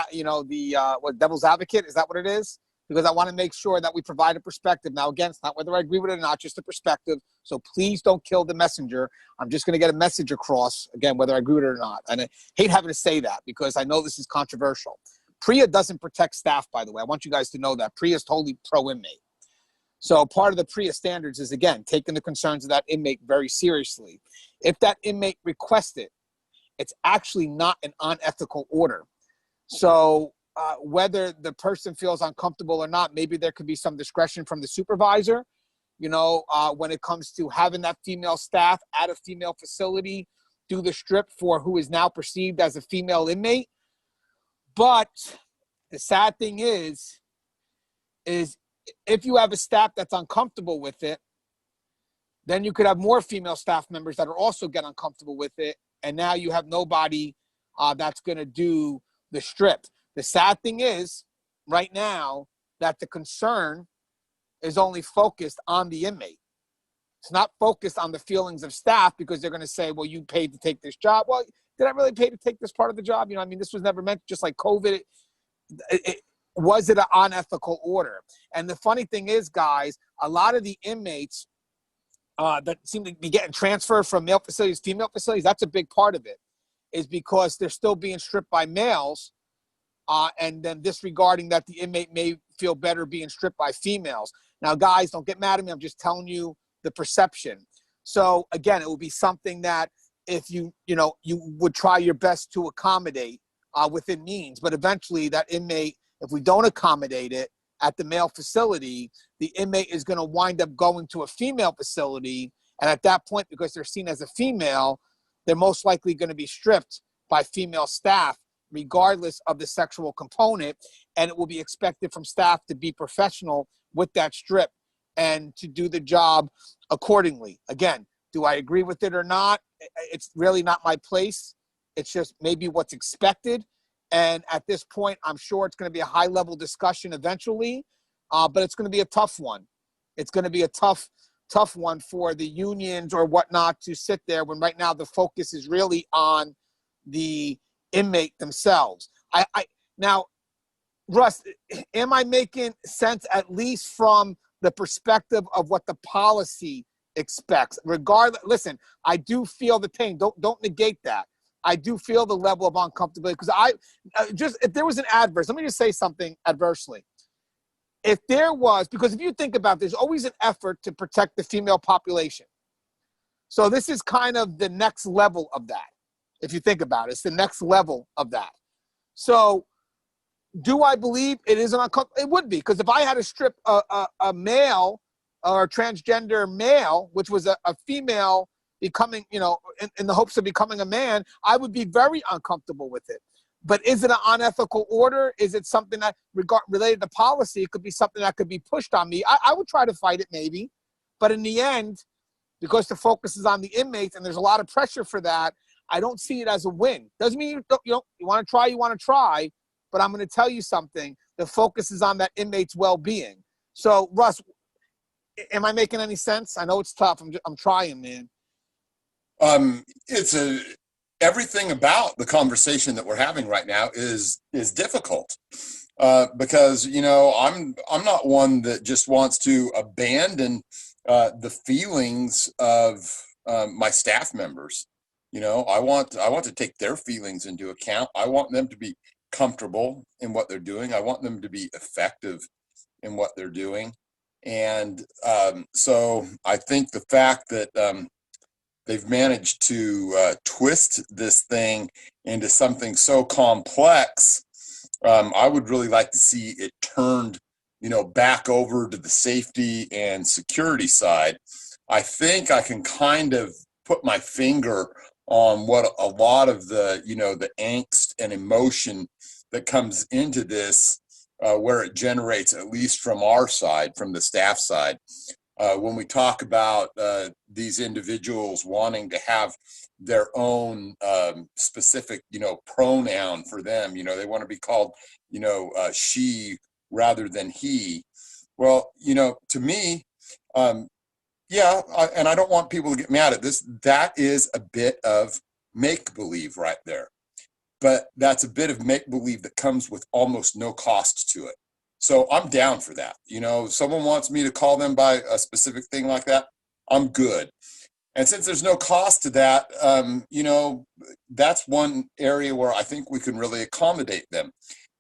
A: devil's advocate. Is that what it is? Because I want to make sure that we provide a perspective. Now, again, it's not whether I agree with it or not, just a perspective. So please don't kill the messenger. I'm just going to get a message across, again, whether I agree with it or not. And I hate having to say that because I know this is controversial. PREA doesn't protect staff, by the way. I want you guys to know that. PREA is totally pro-inmate. So part of the PREA standards is, again, taking the concerns of that inmate very seriously. If that inmate requests it, it's actually not an unethical order. So whether the person feels uncomfortable or not, maybe there could be some discretion from the supervisor, when it comes to having that female staff at a female facility do the strip for who is now perceived as a female inmate. But the sad thing is if you have a staff that's uncomfortable with it, then you could have more female staff members that are also get uncomfortable with it. And now you have nobody that's going to do the strip. The sad thing is right now that the concern is only focused on the inmate. It's not focused on the feelings of staff because they're going to say, well, you paid to take this job. Well, did I really pay to take this part of the job? This was never meant, just like COVID. Was it an unethical order? And the funny thing is, guys, a lot of the inmates that seem to be getting transferred from male facilities to female facilities, that's a big part of it, is because they're still being stripped by males and then disregarding that the inmate may feel better being stripped by females. Now, guys, don't get mad at me. I'm just telling you the perception. So, again, it will be something that if you would try your best to accommodate within means. But eventually that inmate, if we don't accommodate it at the male facility, the inmate is going to wind up going to a female facility. And at that point, because they're seen as a female, they're most likely going to be stripped by female staff, regardless of the sexual component. And it will be expected from staff to be professional with that strip and to do the job accordingly. Again, do I agree with it or not? It's really not my place. It's just maybe what's expected. And at this point, I'm sure it's going to be a high-level discussion eventually, but it's going to be a tough one. It's going to be a tough one for the unions or whatnot to sit there when right now the focus is really on the inmate themselves. Now, Russ, am I making sense at least from the perspective of what the policy expects? Regardless, listen, I do feel the pain. Don't negate that. I do feel the level of uncomfortability because if there was an adverse, let me just say something adversely. If there was, because if you think about it, there's always an effort to protect the female population. So this is kind of the next level of that. If you think about it, it's the next level of that. So do I believe it is an uncomfortable? It would be, because if I had to strip a male or a transgender male, which was a female becoming, in the hopes of becoming a man, I would be very uncomfortable with it. But is it an unethical order? Is it something that related to policy? It could be something that could be pushed on me. I would try to fight it maybe. But in the end, because the focus is on the inmates and there's a lot of pressure for that, I don't see it as a win. Doesn't mean you want to try, but I'm going to tell you something. The focus is on that inmate's well-being. So, Russ, am I making any sense? I know it's tough. I'm trying, man.
B: Everything about the conversation that we're having right now is difficult because I'm not one that just wants to abandon the feelings of my staff members. I want to take their feelings into account. I want them to be comfortable in what they're doing. I want them to be effective in what they're doing. And so I think the fact that they've managed to twist this thing into something so complex, I would really like to see it turned, back over to the safety and security side. I think I can kind of put my finger on what a lot of the, the angst and emotion that comes into this where it generates, at least from our side, from the staff side. When we talk about these individuals wanting to have their own specific, pronoun for them, they want to be called, she rather than he. Well, to me, and I don't want people to get mad at this. That is a bit of make-believe right there. But that's a bit of make-believe that comes with almost no cost to it. So I'm down for that. If someone wants me to call them by a specific thing like that, I'm good. And since there's no cost to that, that's one area where I think we can really accommodate them.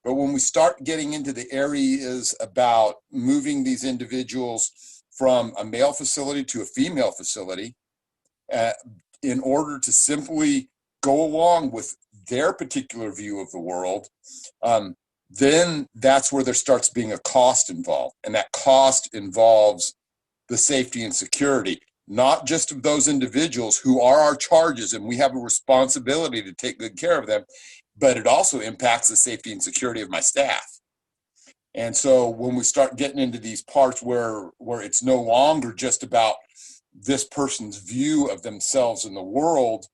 B: But when we start getting into the areas about moving these individuals from a male facility to a female facility, in order to simply go along with their particular view of the world, then that's where there starts being a cost involved. And that cost involves the safety and security, not just of those individuals who are our charges, and we have a responsibility to take good care of them, but it also impacts the safety and security of my staff. And so when we start getting into these parts where it's no longer just about this person's view of themselves in the world,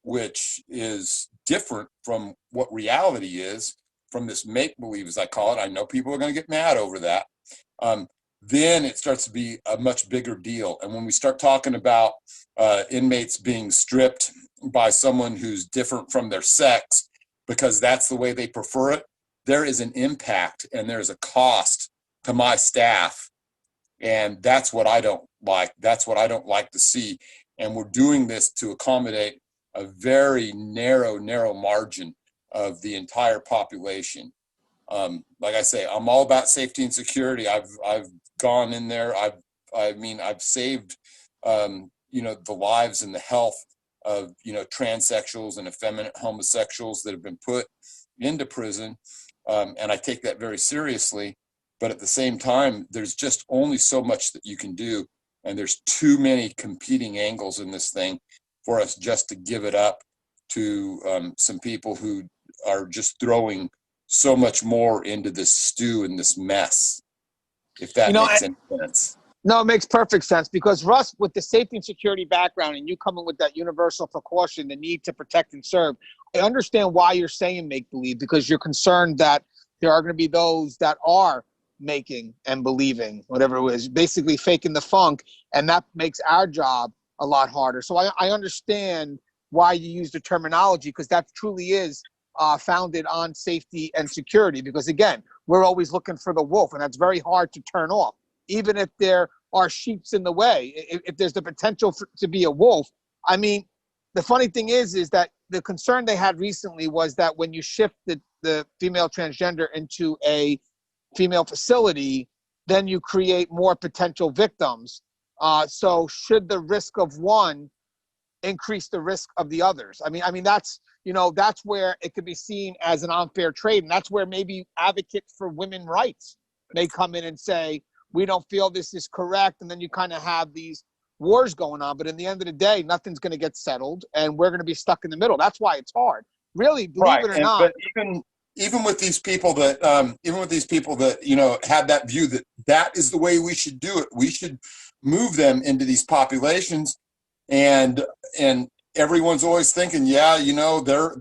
B: which is different from what reality is, from this make-believe, as I call it. I know people are going to get mad over that. Then it starts to be a much bigger deal. And when we start talking about inmates being stripped by someone who's different from their sex because that's the way they prefer it, there is an impact and there's a cost to my staff. And that's what I don't like. That's what I don't like to see. And we're doing this to accommodate a very narrow margin of the entire population. Like I say, I'm all about safety and security. I've gone in there. I've saved, the lives and the health of, transsexuals and effeminate homosexuals that have been put into prison. And I take that very seriously. But at the same time, there's just only so much that you can do. And there's too many competing angles in this thing for us just to give it up to some people who are just throwing so much more into this stew and this mess, if that makes any sense.
A: No, it makes perfect sense, because Russ, with the safety and security background and you coming with that universal precaution, the need to protect and serve, I understand why you're saying make-believe, because you're concerned that there are going to be those that are making and believing, whatever it is, basically faking the funk, and that makes our job a lot harder. So I understand why you use the terminology, because that truly is founded on safety and security, because again, we're always looking for the wolf, and that's very hard to turn off. Even if there are sheeps in the way, if there's the potential to be a wolf. I mean, the funny thing is that the concern they had recently was that when you shift the female transgender into a female facility, then you create more potential victims. So should the risk of one increase the risk of the others? I mean, that's where it could be seen as an unfair trade. And that's where maybe advocates for women's rights may come in and say, we don't feel this is correct. And then you kind of have these wars going on. But in the end of the day, nothing's going to get settled, and we're going to be stuck in the middle. That's why it's hard. Really, believe it or not.
B: But even with these people that, have that view that is the way we should do it. We should move them into these populations, and everyone's always thinking, they're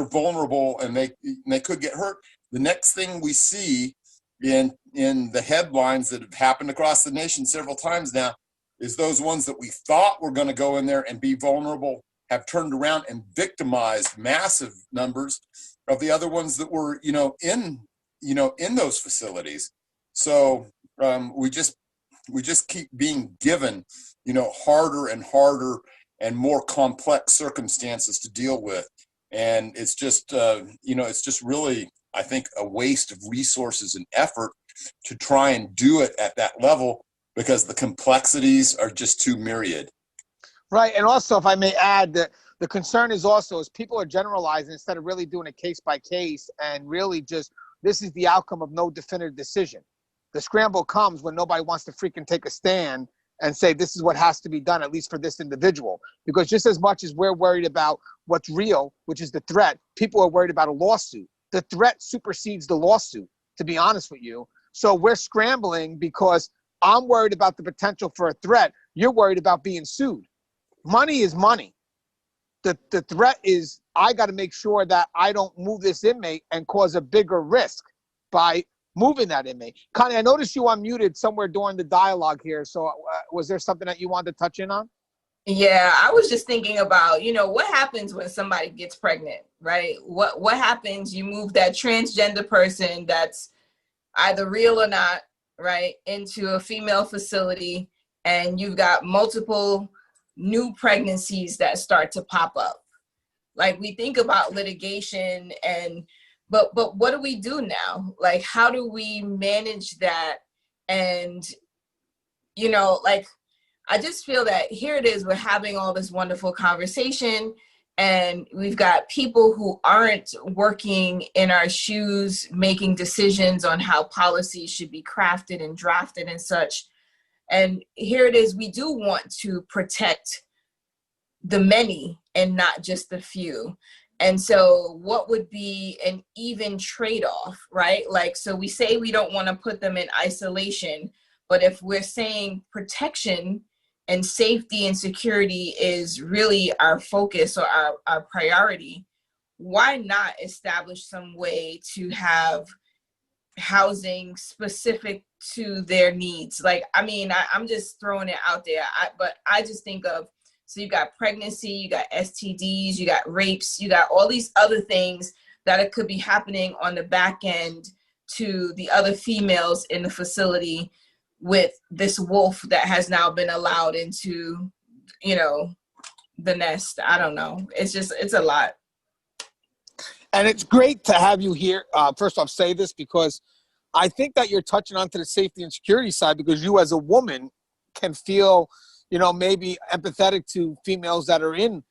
B: vulnerable and they could get hurt. The next thing we see in the headlines that have happened across the nation several times now is those ones that we thought were going to go in there and be vulnerable have turned around and victimized massive numbers of the other ones that were, in those facilities. So we just keep being given, harder and harder and more complex circumstances to deal with. And it's just, it's just really, I think, a waste of resources and effort to try and do it at that level, because the complexities are just too myriad.
A: Right. And also, if I may add, that the concern is also, as people are generalizing instead of really doing it case by case and really just, this is the outcome of no definitive decision. The scramble comes when nobody wants to freaking take a stand and say, this is what has to be done, at least for this individual. Because just as much as we're worried about what's real, which is the threat, people are worried about a lawsuit. the threat supersedes the lawsuit, to be honest with you. So we're scrambling because I'm worried about the potential for a threat. You're worried about being sued. Money is money. The threat is, I got to make sure that I don't move this inmate and cause a bigger risk by moving that inmate. Connie, I noticed you unmuted somewhere during the dialogue here. So was there something that you wanted to touch in on?
C: Yeah, I was just thinking about, what happens when somebody gets pregnant, right? What happens? You move that transgender person that's either real or not, right, into a female facility, and you've got multiple new pregnancies that start to pop up. Like, we think about litigation but what do we do now? Like, how do we manage that? And, I just feel that here it is, we're having all this wonderful conversation, and we've got people who aren't working in our shoes, making decisions on how policies should be crafted and drafted and such. And here it is, we do want to protect the many and not just the few. And so what would be an even trade-off, right? Like, so we say we don't want to put them in isolation, but if we're saying protection and safety and security is really our focus or our priority, why not establish some way to have housing specific to their needs? Like, I mean, I'm just throwing it out there, but I just think of, so you got pregnancy, you got STDs, you got rapes, you got all these other things that it could be happening on the back end to the other females in the facility with this wolf that has now been allowed into, the nest. I don't know. It's a lot.
A: And it's great to have you here. First off, say this because I think that you're touching onto the safety and security side, because you as a woman can feel, maybe empathetic to females that are in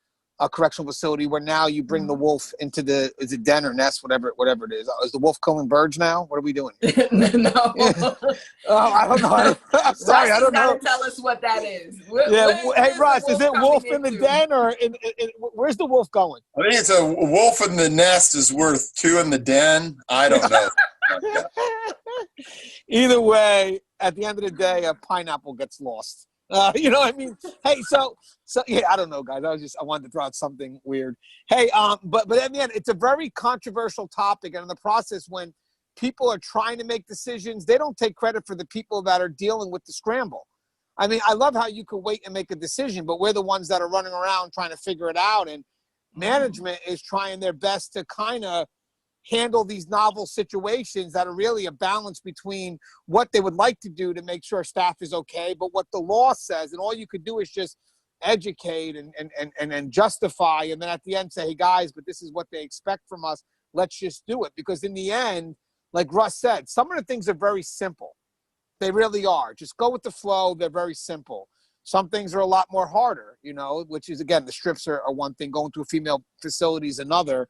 A: a correctional facility where now you bring the wolf into is it den or nest, whatever it is. Is the wolf killing birds now? What are we doing?
C: No.
A: I don't know. I'm sorry,
C: Russ
A: I don't know.
C: Tell us what that is.
A: Hey, Russ, is it wolf in the den or where's the wolf going?
B: I think it's a wolf in the nest is worth two in the den. I don't know.
A: Either way, at the end of the day, a pineapple gets lost. You know what I mean? Hey, so yeah, I don't know, guys. I wanted to throw out something weird. Hey, but in the end, it's a very controversial topic, and in the process, when people are trying to make decisions, they don't take credit for the people that are dealing with the scramble. I mean, I love how you can wait and make a decision, but we're the ones that are running around trying to figure it out, and management is trying their best to kind of handle these novel situations that are really a balance between what they would like to do to make sure staff is okay, but what the law says, and all you could do is just educate and justify, and then at the end say, hey guys, but this is what they expect from us, let's just do it. Because in the end, like Russ said, some of the things are very simple. They really are. Just go with the flow. They're very simple. Some things are a lot more harder, which is, again, the strips are one thing, going to a female facility is another.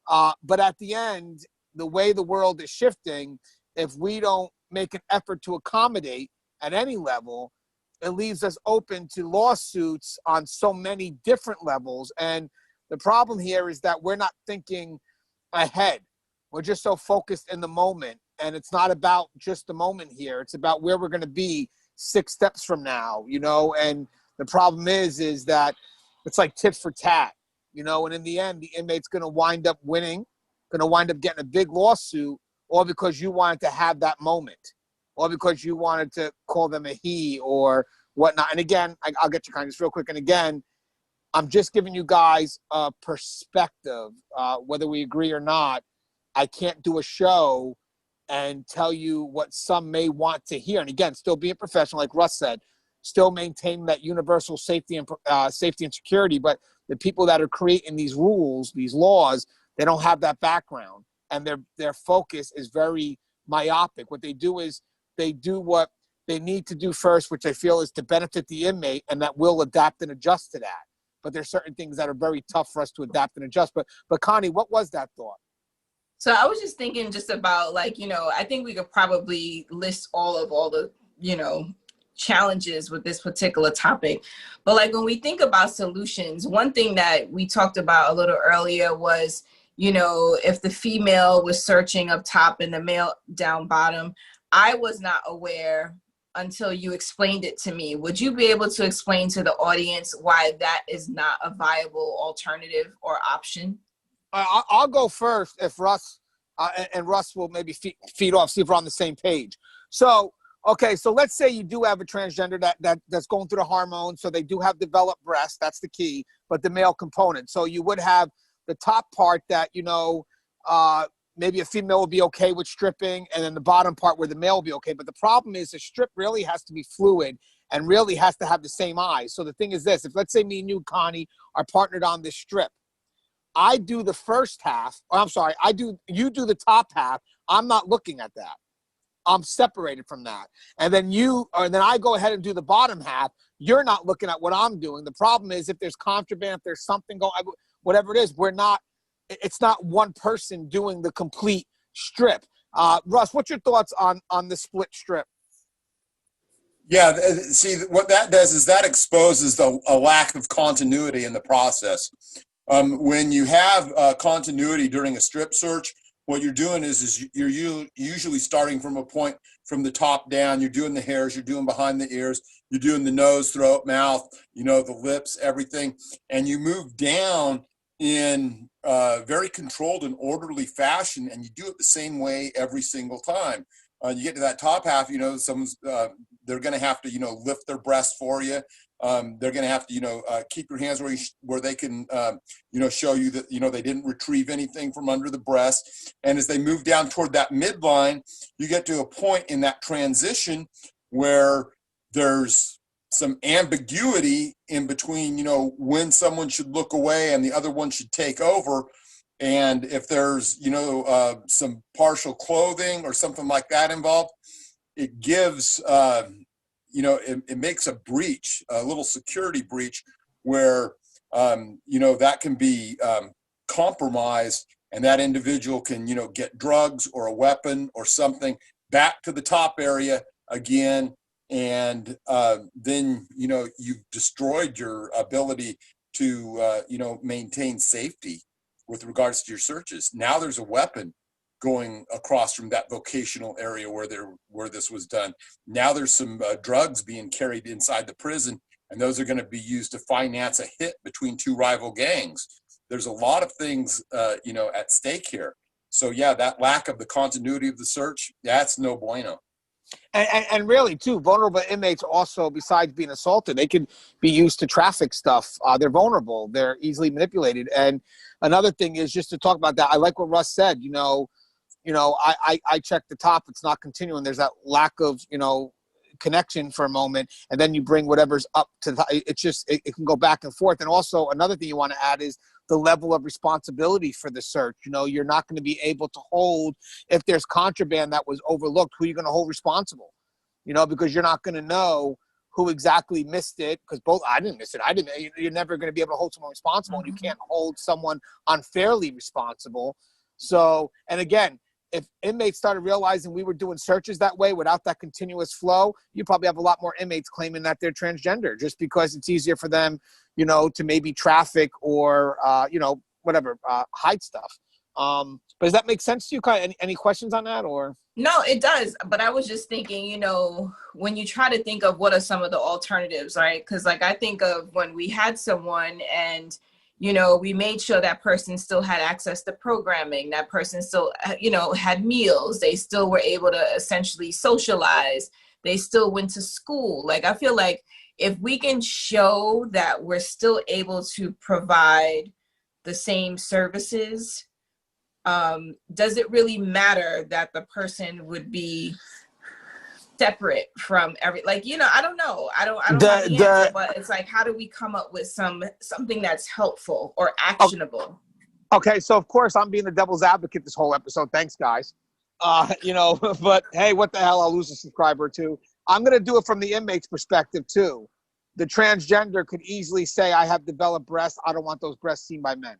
A: But at the end, the way the world is shifting, if we don't make an effort to accommodate at any level, it leaves us open to lawsuits on so many different levels. And the problem here is that we're not thinking ahead. We're just so focused in the moment. And it's not about just the moment here. It's about where we're going to be 6 steps from now, and the problem is that it's like tit for tat. And in the end, the inmate's going to wind up winning, going to wind up getting a big lawsuit, all because you wanted to have that moment, or because you wanted to call them a he or whatnot. And again, I'll get you kind of just real quick. And again, I'm just giving you guys a perspective, whether we agree or not. I can't do a show and tell you what some may want to hear. And again, still being professional, like Russ said, still maintaining that universal safety and security. But the people that are creating these rules, these laws, they don't have that background, and their focus is very myopic. What they do is they do what they need to do first, which I feel is to benefit the inmate, and that will adapt and adjust to that. But there's certain things that are very tough for us to adapt and adjust. But Connie, what was that thought?
C: So I was just thinking just about, like, I think we could probably list all the, challenges with this particular topic. But like, when we think about solutions, one thing that we talked about a little earlier was, if the female was searching up top and the male down bottom. I was not aware until you explained it to me. Would you be able to explain to the audience why that is not a viable alternative or option?
A: I'll go first if Russ, and Russ will maybe feed off, see if we're on the same page. So, okay, so let's say you do have a transgender that's going through the hormones, so they do have developed breasts, that's the key, but the male component. So you would have the top part that, maybe a female will be okay with stripping, and then the bottom part where the male will be okay. But the problem is the strip really has to be fluid and really has to have the same eyes. So the thing is this, if let's say me and you, Connie, are partnered on this strip, I do the first half, you do the top half, I'm not looking at that. I'm separated from that. And then I go ahead and do the bottom half, you're not looking at what I'm doing. The problem is if there's contraband, if there's something going, whatever it is, it's not one person doing the complete strip. Russ, what's your thoughts on the split strip?
B: Yeah, see, what that does is that exposes a lack of continuity in the process. When you have continuity during a strip search, what you're doing is you're usually starting from a point from the top down. You're doing the hairs, you're doing behind the ears, you're doing the nose, throat, mouth, the lips, everything. And you move down in very controlled and orderly fashion, and you do it the same way every single time. You get to that top half, they're going to have to, lift their breast for you. They're going to have to, keep your hands where they can, show you that, they didn't retrieve anything from under the breast. And as they move down toward that midline, you get to a point in that transition where there's some ambiguity in between, when someone should look away and the other one should take over. And if there's, some partial clothing or something like that involved, it gives, it makes a breach, a little security breach where, that can be compromised, and that individual can, get drugs or a weapon or something back to the top area again. And then, you've destroyed your ability to, maintain safety with regards to your searches. Now there's a weapon going across from that vocational area where this was done. Now there's some drugs being carried inside the prison, and those are going to be used to finance a hit between two rival gangs. There's a lot of things, at stake here. So yeah, that lack of the continuity of the search, that's no bueno.
A: And really, too, vulnerable inmates also, besides being assaulted, they can be used to traffic stuff. They're vulnerable. They're easily manipulated. And another thing is just to talk about that. I like what Russ said. I check the top. It's not continuing. There's that lack of, connection for a moment. And then you bring whatever's up to the, it can go back and forth. And also another thing you want to add is the level of responsibility for the search. You're not going to be able to hold, if there's contraband that was overlooked, who are you going to hold responsible? Because you're not going to know who exactly missed it, because I didn't miss it. You're never going to be able to hold someone responsible, and you can't hold someone unfairly responsible. So, and again, if inmates started realizing we were doing searches that way without that continuous flow, you probably have a lot more inmates claiming that they're transgender just because it's easier for them, to maybe traffic or, hide stuff. But does that make sense to you? Any questions on that or?
C: No, it does. But I was just thinking, when you try to think of what are some of the alternatives, right? Because I think of when we had someone and, we made sure that person still had access to programming, that person still, had meals, they still were able to essentially socialize, they still went to school. I feel like if we can show that we're still able to provide the same services, does it really matter that the person would be separate from I don't know. I don't have the answer, but it's how do we come up with something that's helpful or actionable?
A: Okay, so of course I'm being the devil's advocate this whole episode. Thanks, guys. But hey, what the hell? I'll lose a subscriber too. I'm going to do it from the inmate's perspective too. The transgender could easily say, I have developed breasts. I don't want those breasts seen by men.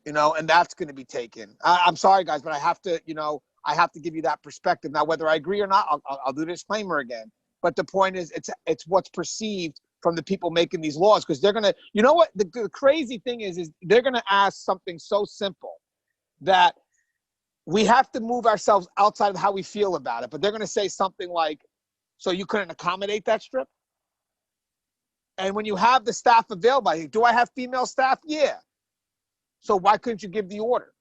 A: And that's going to be taken. I'm sorry, guys, but I have to, I have to give you that perspective. Now, whether I agree or not, I'll do the disclaimer again. But the point is, it's what's perceived from the people making these laws, because they're going to, what? The crazy thing is they're going to ask something so simple. that we have to move ourselves outside of how we feel about it. But they're going to say something like, so you couldn't accommodate that strip? And when you have the staff available, do I have female staff? Yeah. So why couldn't you give the order?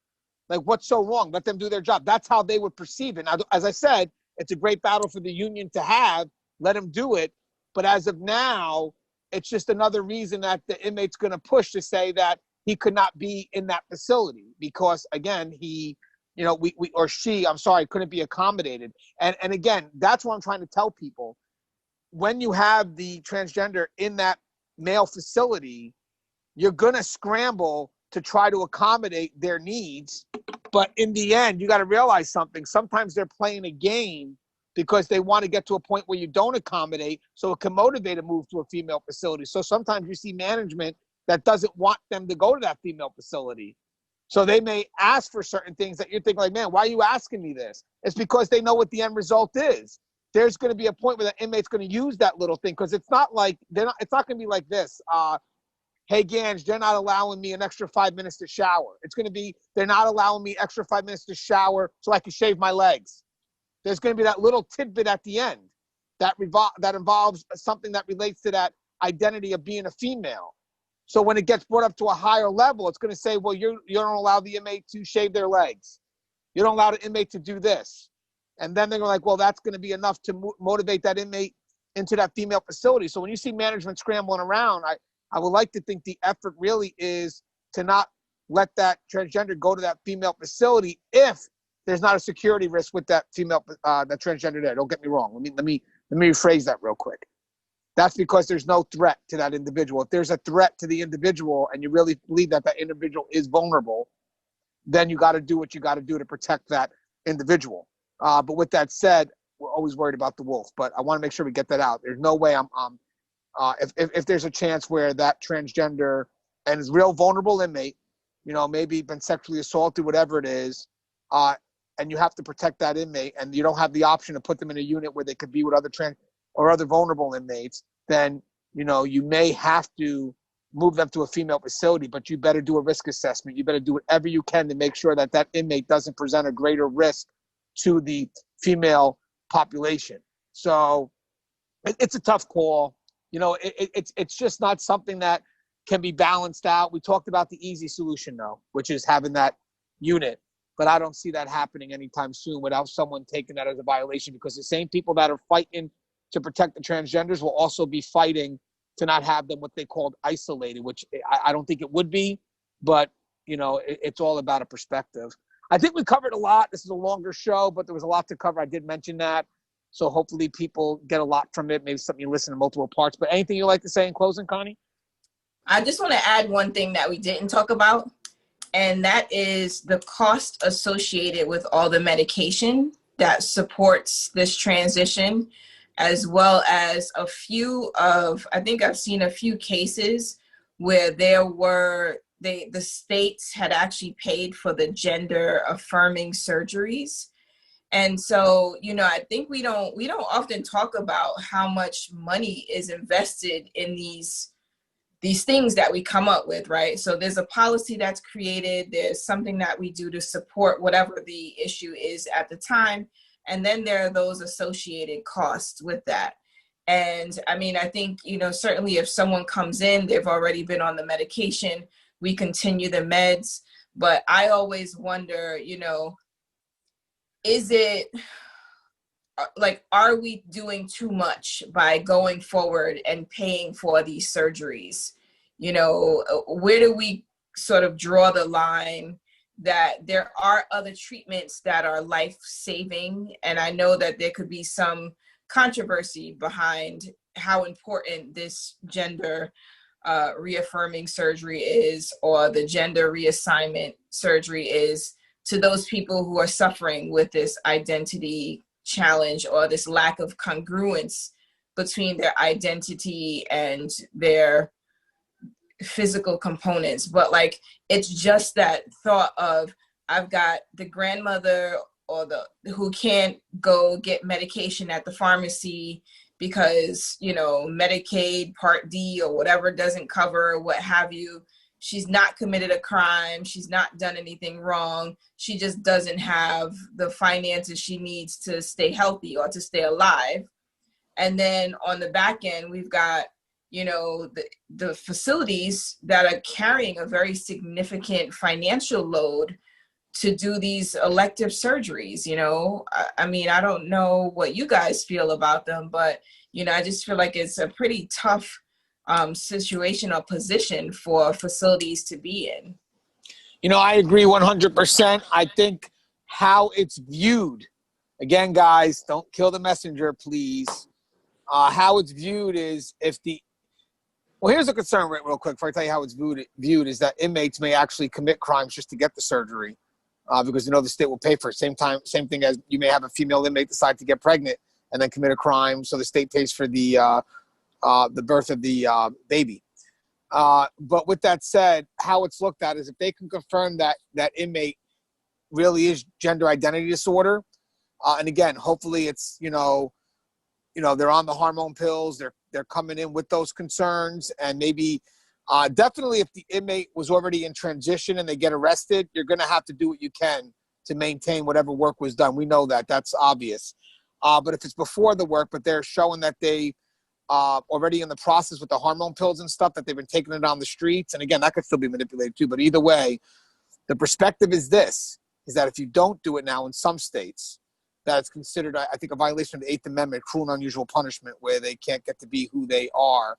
A: Like, what's so wrong? Let them do their job. That's how they would perceive it. Now, as I said, it's a great battle for the union to have. Let them do it. But as of now, it's just another reason that the inmate's going to push to say that he could not be in that facility because, again, he, you know, we or she, I'm sorry, couldn't be accommodated. And again, that's what I'm trying to tell people. When you have the transgender in that male facility, you're going to scramble to try to accommodate their needs. But in the end, you got to realize something. Sometimes they're playing a game because they want to get to a point where you don't accommodate, so it can motivate a move to a female facility. So sometimes you see management that doesn't want them to go to that female facility. So they may ask for certain things that you're thinking like, man, why are you asking me this? It's because they know what the end result is. There's going to be a point where the inmate's going to use that little thing because it's not like it's not going to be like this. Hey, Gange, they're not allowing me an extra 5 minutes to shower. It's going to be, they're not allowing me extra 5 minutes to shower so I can shave my legs. There's going to be that little tidbit at the end that involves something that relates to that identity of being a female. So when it gets brought up to a higher level, it's going to say, well, you don't allow the inmate to shave their legs. You don't allow the inmate to do this. And then they're like, well, that's going to be enough to motivate that inmate into that female facility. So when you see management scrambling around, I would like to think the effort really is to not let that transgender go to that female facility if there's not a security risk with that female, that transgender there. Don't get me wrong. Let me rephrase that real quick. That's because there's no threat to that individual. If there's a threat to the individual and you really believe that that individual is vulnerable, then you got to do what you got to do to protect that individual. But with that said, we're always worried about the wolf. But I want to make sure we get that out. There's no way if there's a chance where that transgender and is real vulnerable inmate, you know, maybe been sexually assaulted, whatever it is, and you have to protect that inmate and you don't have the option to put them in a unit where they could be with other other vulnerable inmates, then, you know, you may have to move them to a female facility, but you better do a risk assessment. You better do whatever you can to make sure that that inmate doesn't present a greater risk to the female population. So it's a tough call. You know, it's just not something that can be balanced out. We talked about the easy solution, though, which is having that unit. But I don't see that happening anytime soon without someone taking that as a violation, because the same people that are fighting to protect the transgenders will also be fighting to not have them what they called isolated, which I don't think it would be. But, you know, it's all about a perspective. I think we covered a lot. This is a longer show, but there was a lot to cover. I did mention that. So hopefully people get a lot from it. Maybe something you listen to multiple parts. But anything you'd like to say in closing, Connie?
C: I just want to add one thing that we didn't talk about, and that is the cost associated with all the medication that supports this transition, as well as I think I've seen a few cases where the states had actually paid for the gender affirming surgeries. And so, you know, I think we don't often talk about how much money is invested in these things that we come up with, right? So there's a policy that's created, there's something that we do to support whatever the issue is at the time, and then there are those associated costs with that. And I mean, I think, you know, certainly if someone comes in, they've already been on the medication, we continue the meds. But I always wonder, you know, is it like, are we doing too much by going forward and paying for these surgeries? You know, where do we sort of draw the line that there are other treatments that are life-saving? And I know that there could be some controversy behind how important this gender reaffirming surgery is, or the gender reassignment surgery is, to those people who are suffering with this identity challenge or this lack of congruence between their identity and their physical components. But like, it's just that thought of, I've got the grandmother or who can't go get medication at the pharmacy because, you know, Medicaid Part D or whatever doesn't cover, what have you. she's not committed a crime, she's not done anything wrong, she just doesn't have the finances she needs to stay healthy or to stay alive. And then on the back end, we've got, you know, the facilities that are carrying a very significant financial load to do these elective surgeries. You know, I mean, I don't know what you guys feel about them, but, you know, I just feel like it's a pretty tough situation or position for facilities to be in.
A: You know, I agree 100%. I think how it's viewed, again, guys, don't kill the messenger, please. How it's viewed is well, here's a concern real quick before I tell you how it's viewed is that inmates may actually commit crimes just to get the surgery because, you know, the state will pay for it. Same thing as you may have a female inmate decide to get pregnant and then commit a crime, so the state pays for the birth of the baby. But with that said, how it's looked at is if they can confirm that inmate really is gender identity disorder, and again, hopefully it's, you know, they're on the hormone pills, they're coming in with those concerns, and maybe definitely if the inmate was already in transition and they get arrested, you're going to have to do what you can to maintain whatever work was done. We know that. That's obvious. But if it's before the work, but they're showing that they already in the process with the hormone pills and stuff, that they've been taking it on the streets, and again, that could still be manipulated too. But either way, the perspective is that if you don't do it now in some states, that it's considered, I think, a violation of the 8th Amendment, cruel and unusual punishment, where they can't get to be who they are.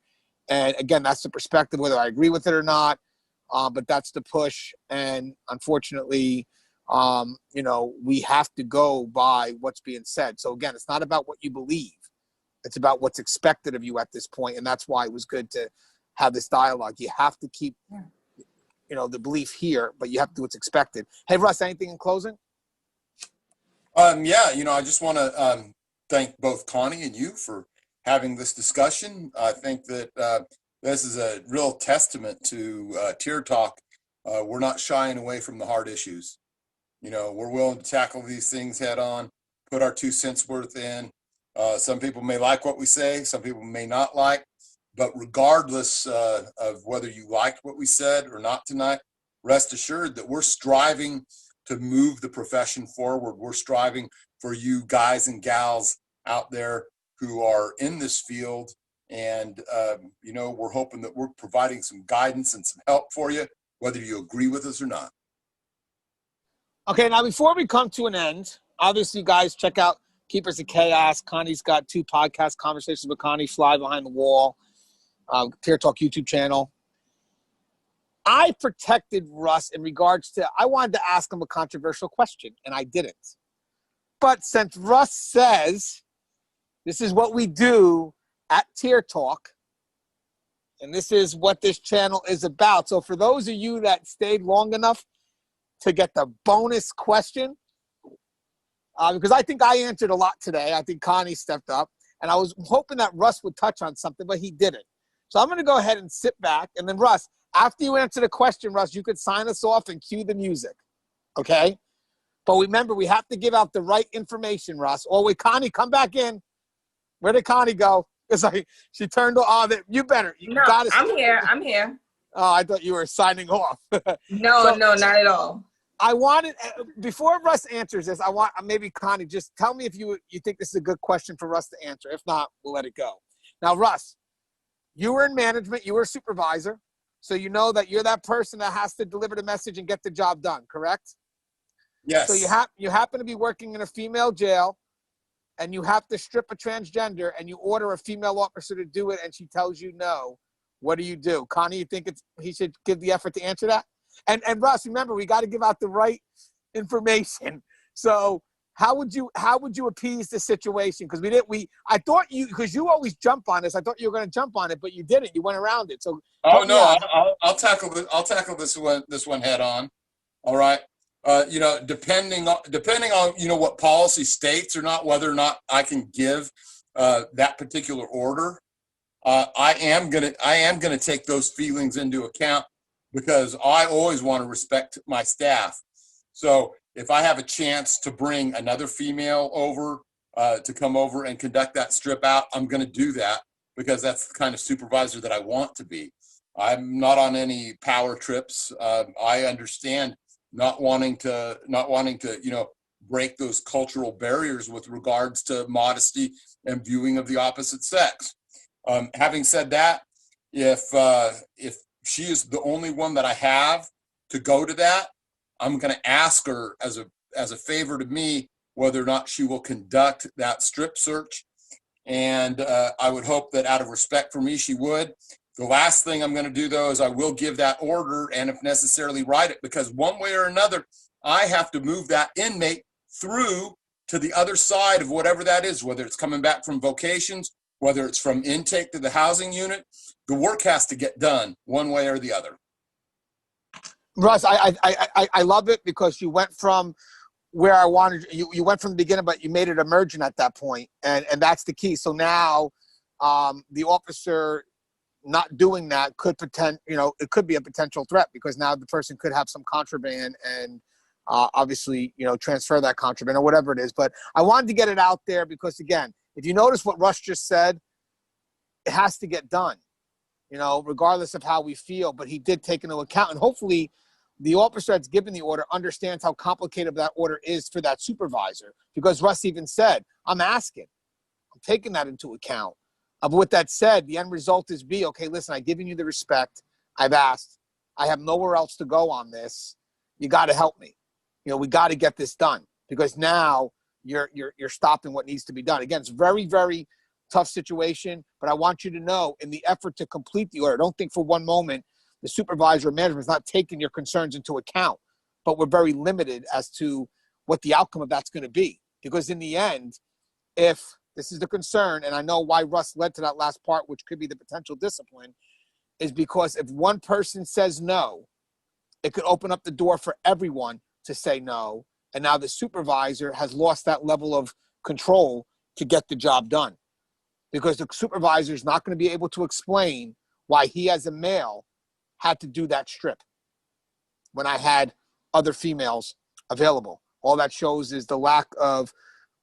A: And again, that's the perspective, whether I agree with it or not, but that's the push. And unfortunately, you know, we have to go by what's being said. So again, it's not about what you believe. It's about what's expected of you at this point. And that's why it was good to have this dialogue. You have to keep, you know, the belief here, but you have to do what's expected. Hey, Russ, anything in closing?
B: Yeah, you know, I just want to thank both Connie and you for having this discussion. I think that this is a real testament to Tier Talk. We're not shying away from the hard issues. You know, we're willing to tackle these things head on, put our 2 cents worth in. Some people may like what we say, some people may not like, but regardless of whether you liked what we said or not tonight, rest assured that we're striving to move the profession forward. We're striving for you guys and gals out there who are in this field. And, you know, we're hoping that we're providing some guidance and some help for you, whether you agree with us or not.
A: Okay, now before we come to an end, obviously, you guys check out Keepers of Chaos. Connie's got 2 podcasts, Conversations with Connie, Fly Behind the Wall, Tier Talk YouTube channel. I protected Russ in regards to, I wanted to ask him a controversial question, and I didn't. But since Russ says this is what we do at Tier Talk, and this is what this channel is about. So for those of you that stayed long enough to get the bonus question, because I think I answered a lot today. I think Connie stepped up, and I was hoping that Russ would touch on something, but he didn't. So I'm going to go ahead and sit back, and then Russ, after you answer the question, Russ, you could sign us off and cue the music, okay? But remember, we have to give out the right information, Russ. Oh, wait, Connie, come back in. Where did Connie go? It's like she turned off. You better. You
C: No,
A: gotta
C: I'm here.
A: Oh, I thought you were signing off.
C: No, not at all.
A: I wanted, before Russ answers this, I want maybe Connie, just tell me if you think this is a good question for Russ to answer. If not, we'll let it go. Now, Russ, you were in management. You were a supervisor. So you know that you're that person that has to deliver the message and get the job done, correct?
B: Yes.
A: So you happen to be working in a female jail, and you have to strip a transgender, and you order a female officer to do it, and she tells you no. What do? Connie, you think he should give the effort to answer that? And Russ, remember, we got to give out the right information. So how would you appease the situation? Because I thought because you always jump on this. I thought you were going to jump on it, but you didn't. You went around it. So
B: I'll tackle this one head on. All right. You know, depending on you know what policy states or not, whether or not I can give that particular order, I am gonna take those feelings into account, because I always want to respect my staff. So if I have a chance to bring another female over to come over and conduct that strip out, I'm going to do that, because that's the kind of supervisor that I want to be. I'm not on any power trips. I understand not wanting to, break those cultural barriers with regards to modesty and viewing of the opposite sex. Having said that, if she is the only one that I have to go to that, I'm going to ask her as a favor to me whether or not she will conduct that strip search. And I would hope that out of respect for me, she would. The last thing I'm going to do, though, is I will give that order and if necessarily write it, because one way or another, I have to move that inmate through to the other side of whatever that is, whether it's coming back from vocations, whether it's from intake to the housing unit. The work has to get done one way or the other.
A: Russ, I love it because you went from where I wanted you went from the beginning, but you made it emergent at that point, and that's the key. So now the officer not doing that could it could be a potential threat, because now the person could have some contraband and obviously transfer that contraband or whatever it is. But I wanted to get it out there because, again, if you notice what Russ just said, it has to get done, regardless of how we feel. But he did take into account, and hopefully the officer that's given the order understands how complicated that order is for that supervisor, because Russ even said, I'm taking that into account. But with that said, the end result is okay, listen, I've given you the respect. I've asked. I have nowhere else to go on this. You got to help me. We got to get this done, because now you're stopping what needs to be done. Again, it's very, very tough situation, but I want you to know, in the effort to complete the order, don't think for one moment the supervisor or management is not taking your concerns into account, but we're very limited as to what the outcome of that's going to be. Because in the end, if this is the concern, and I know why Russ led to that last part, which could be the potential discipline, is because if one person says no, it could open up the door for everyone to say no. And now the supervisor has lost that level of control to get the job done, because the supervisor is not going to be able to explain why he, as a male, had to do that strip when I had other females available. All that shows is the lack of,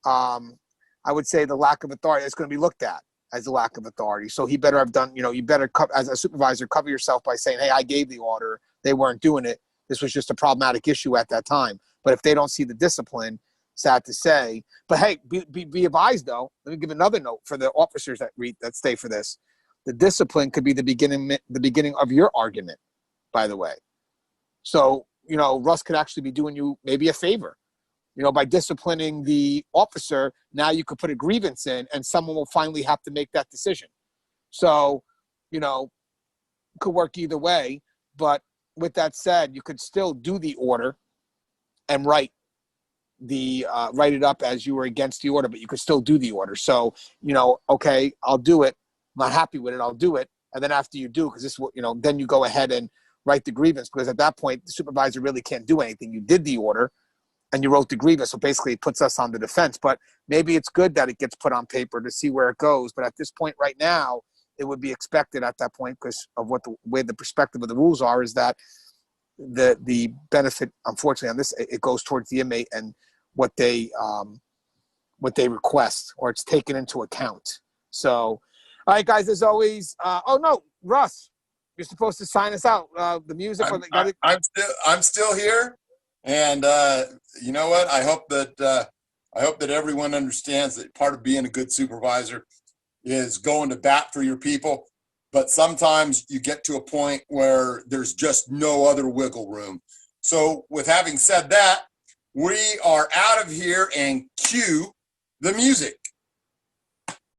A: I would say, the lack of authority. It's going to be looked at as a lack of authority. So he better have done, you better, as a supervisor, cover yourself by saying, hey, I gave the order. They weren't doing it. This was just a problematic issue at that time. But if they don't see the discipline, sad to say. But hey, be advised, though. Let me give another note for the officers that stay for this. The discipline could be the beginning of your argument, by the way. So, Russ could actually be doing you maybe a favor. By disciplining the officer, now you could put a grievance in and someone will finally have to make that decision. So, could work either way. But with that said, you could still do the order and write it up as you were against the order, but you could still do the order. So, okay, I'll do it. I'm not happy with it. I'll do it. And then after you do, because this will, then you go ahead and write the grievance, because at that point, the supervisor really can't do anything. You did the order and you wrote the grievance. So basically it puts us on the defense, but maybe it's good that it gets put on paper to see where it goes. But at this point right now, it would be expected at that point, because of what the way the perspective of the rules are, is that the benefit, unfortunately, on this, it goes towards the inmate and what they request, or it's taken into account. So, all right, guys, as always, oh no, Russ, you're supposed to sign us out. The music.
B: I'm still here, and you know what? I hope that everyone understands that part of being a good supervisor is going to bat for your people. But sometimes you get to a point where there's just no other wiggle room. So with having said that, we are out of here, and cue the music.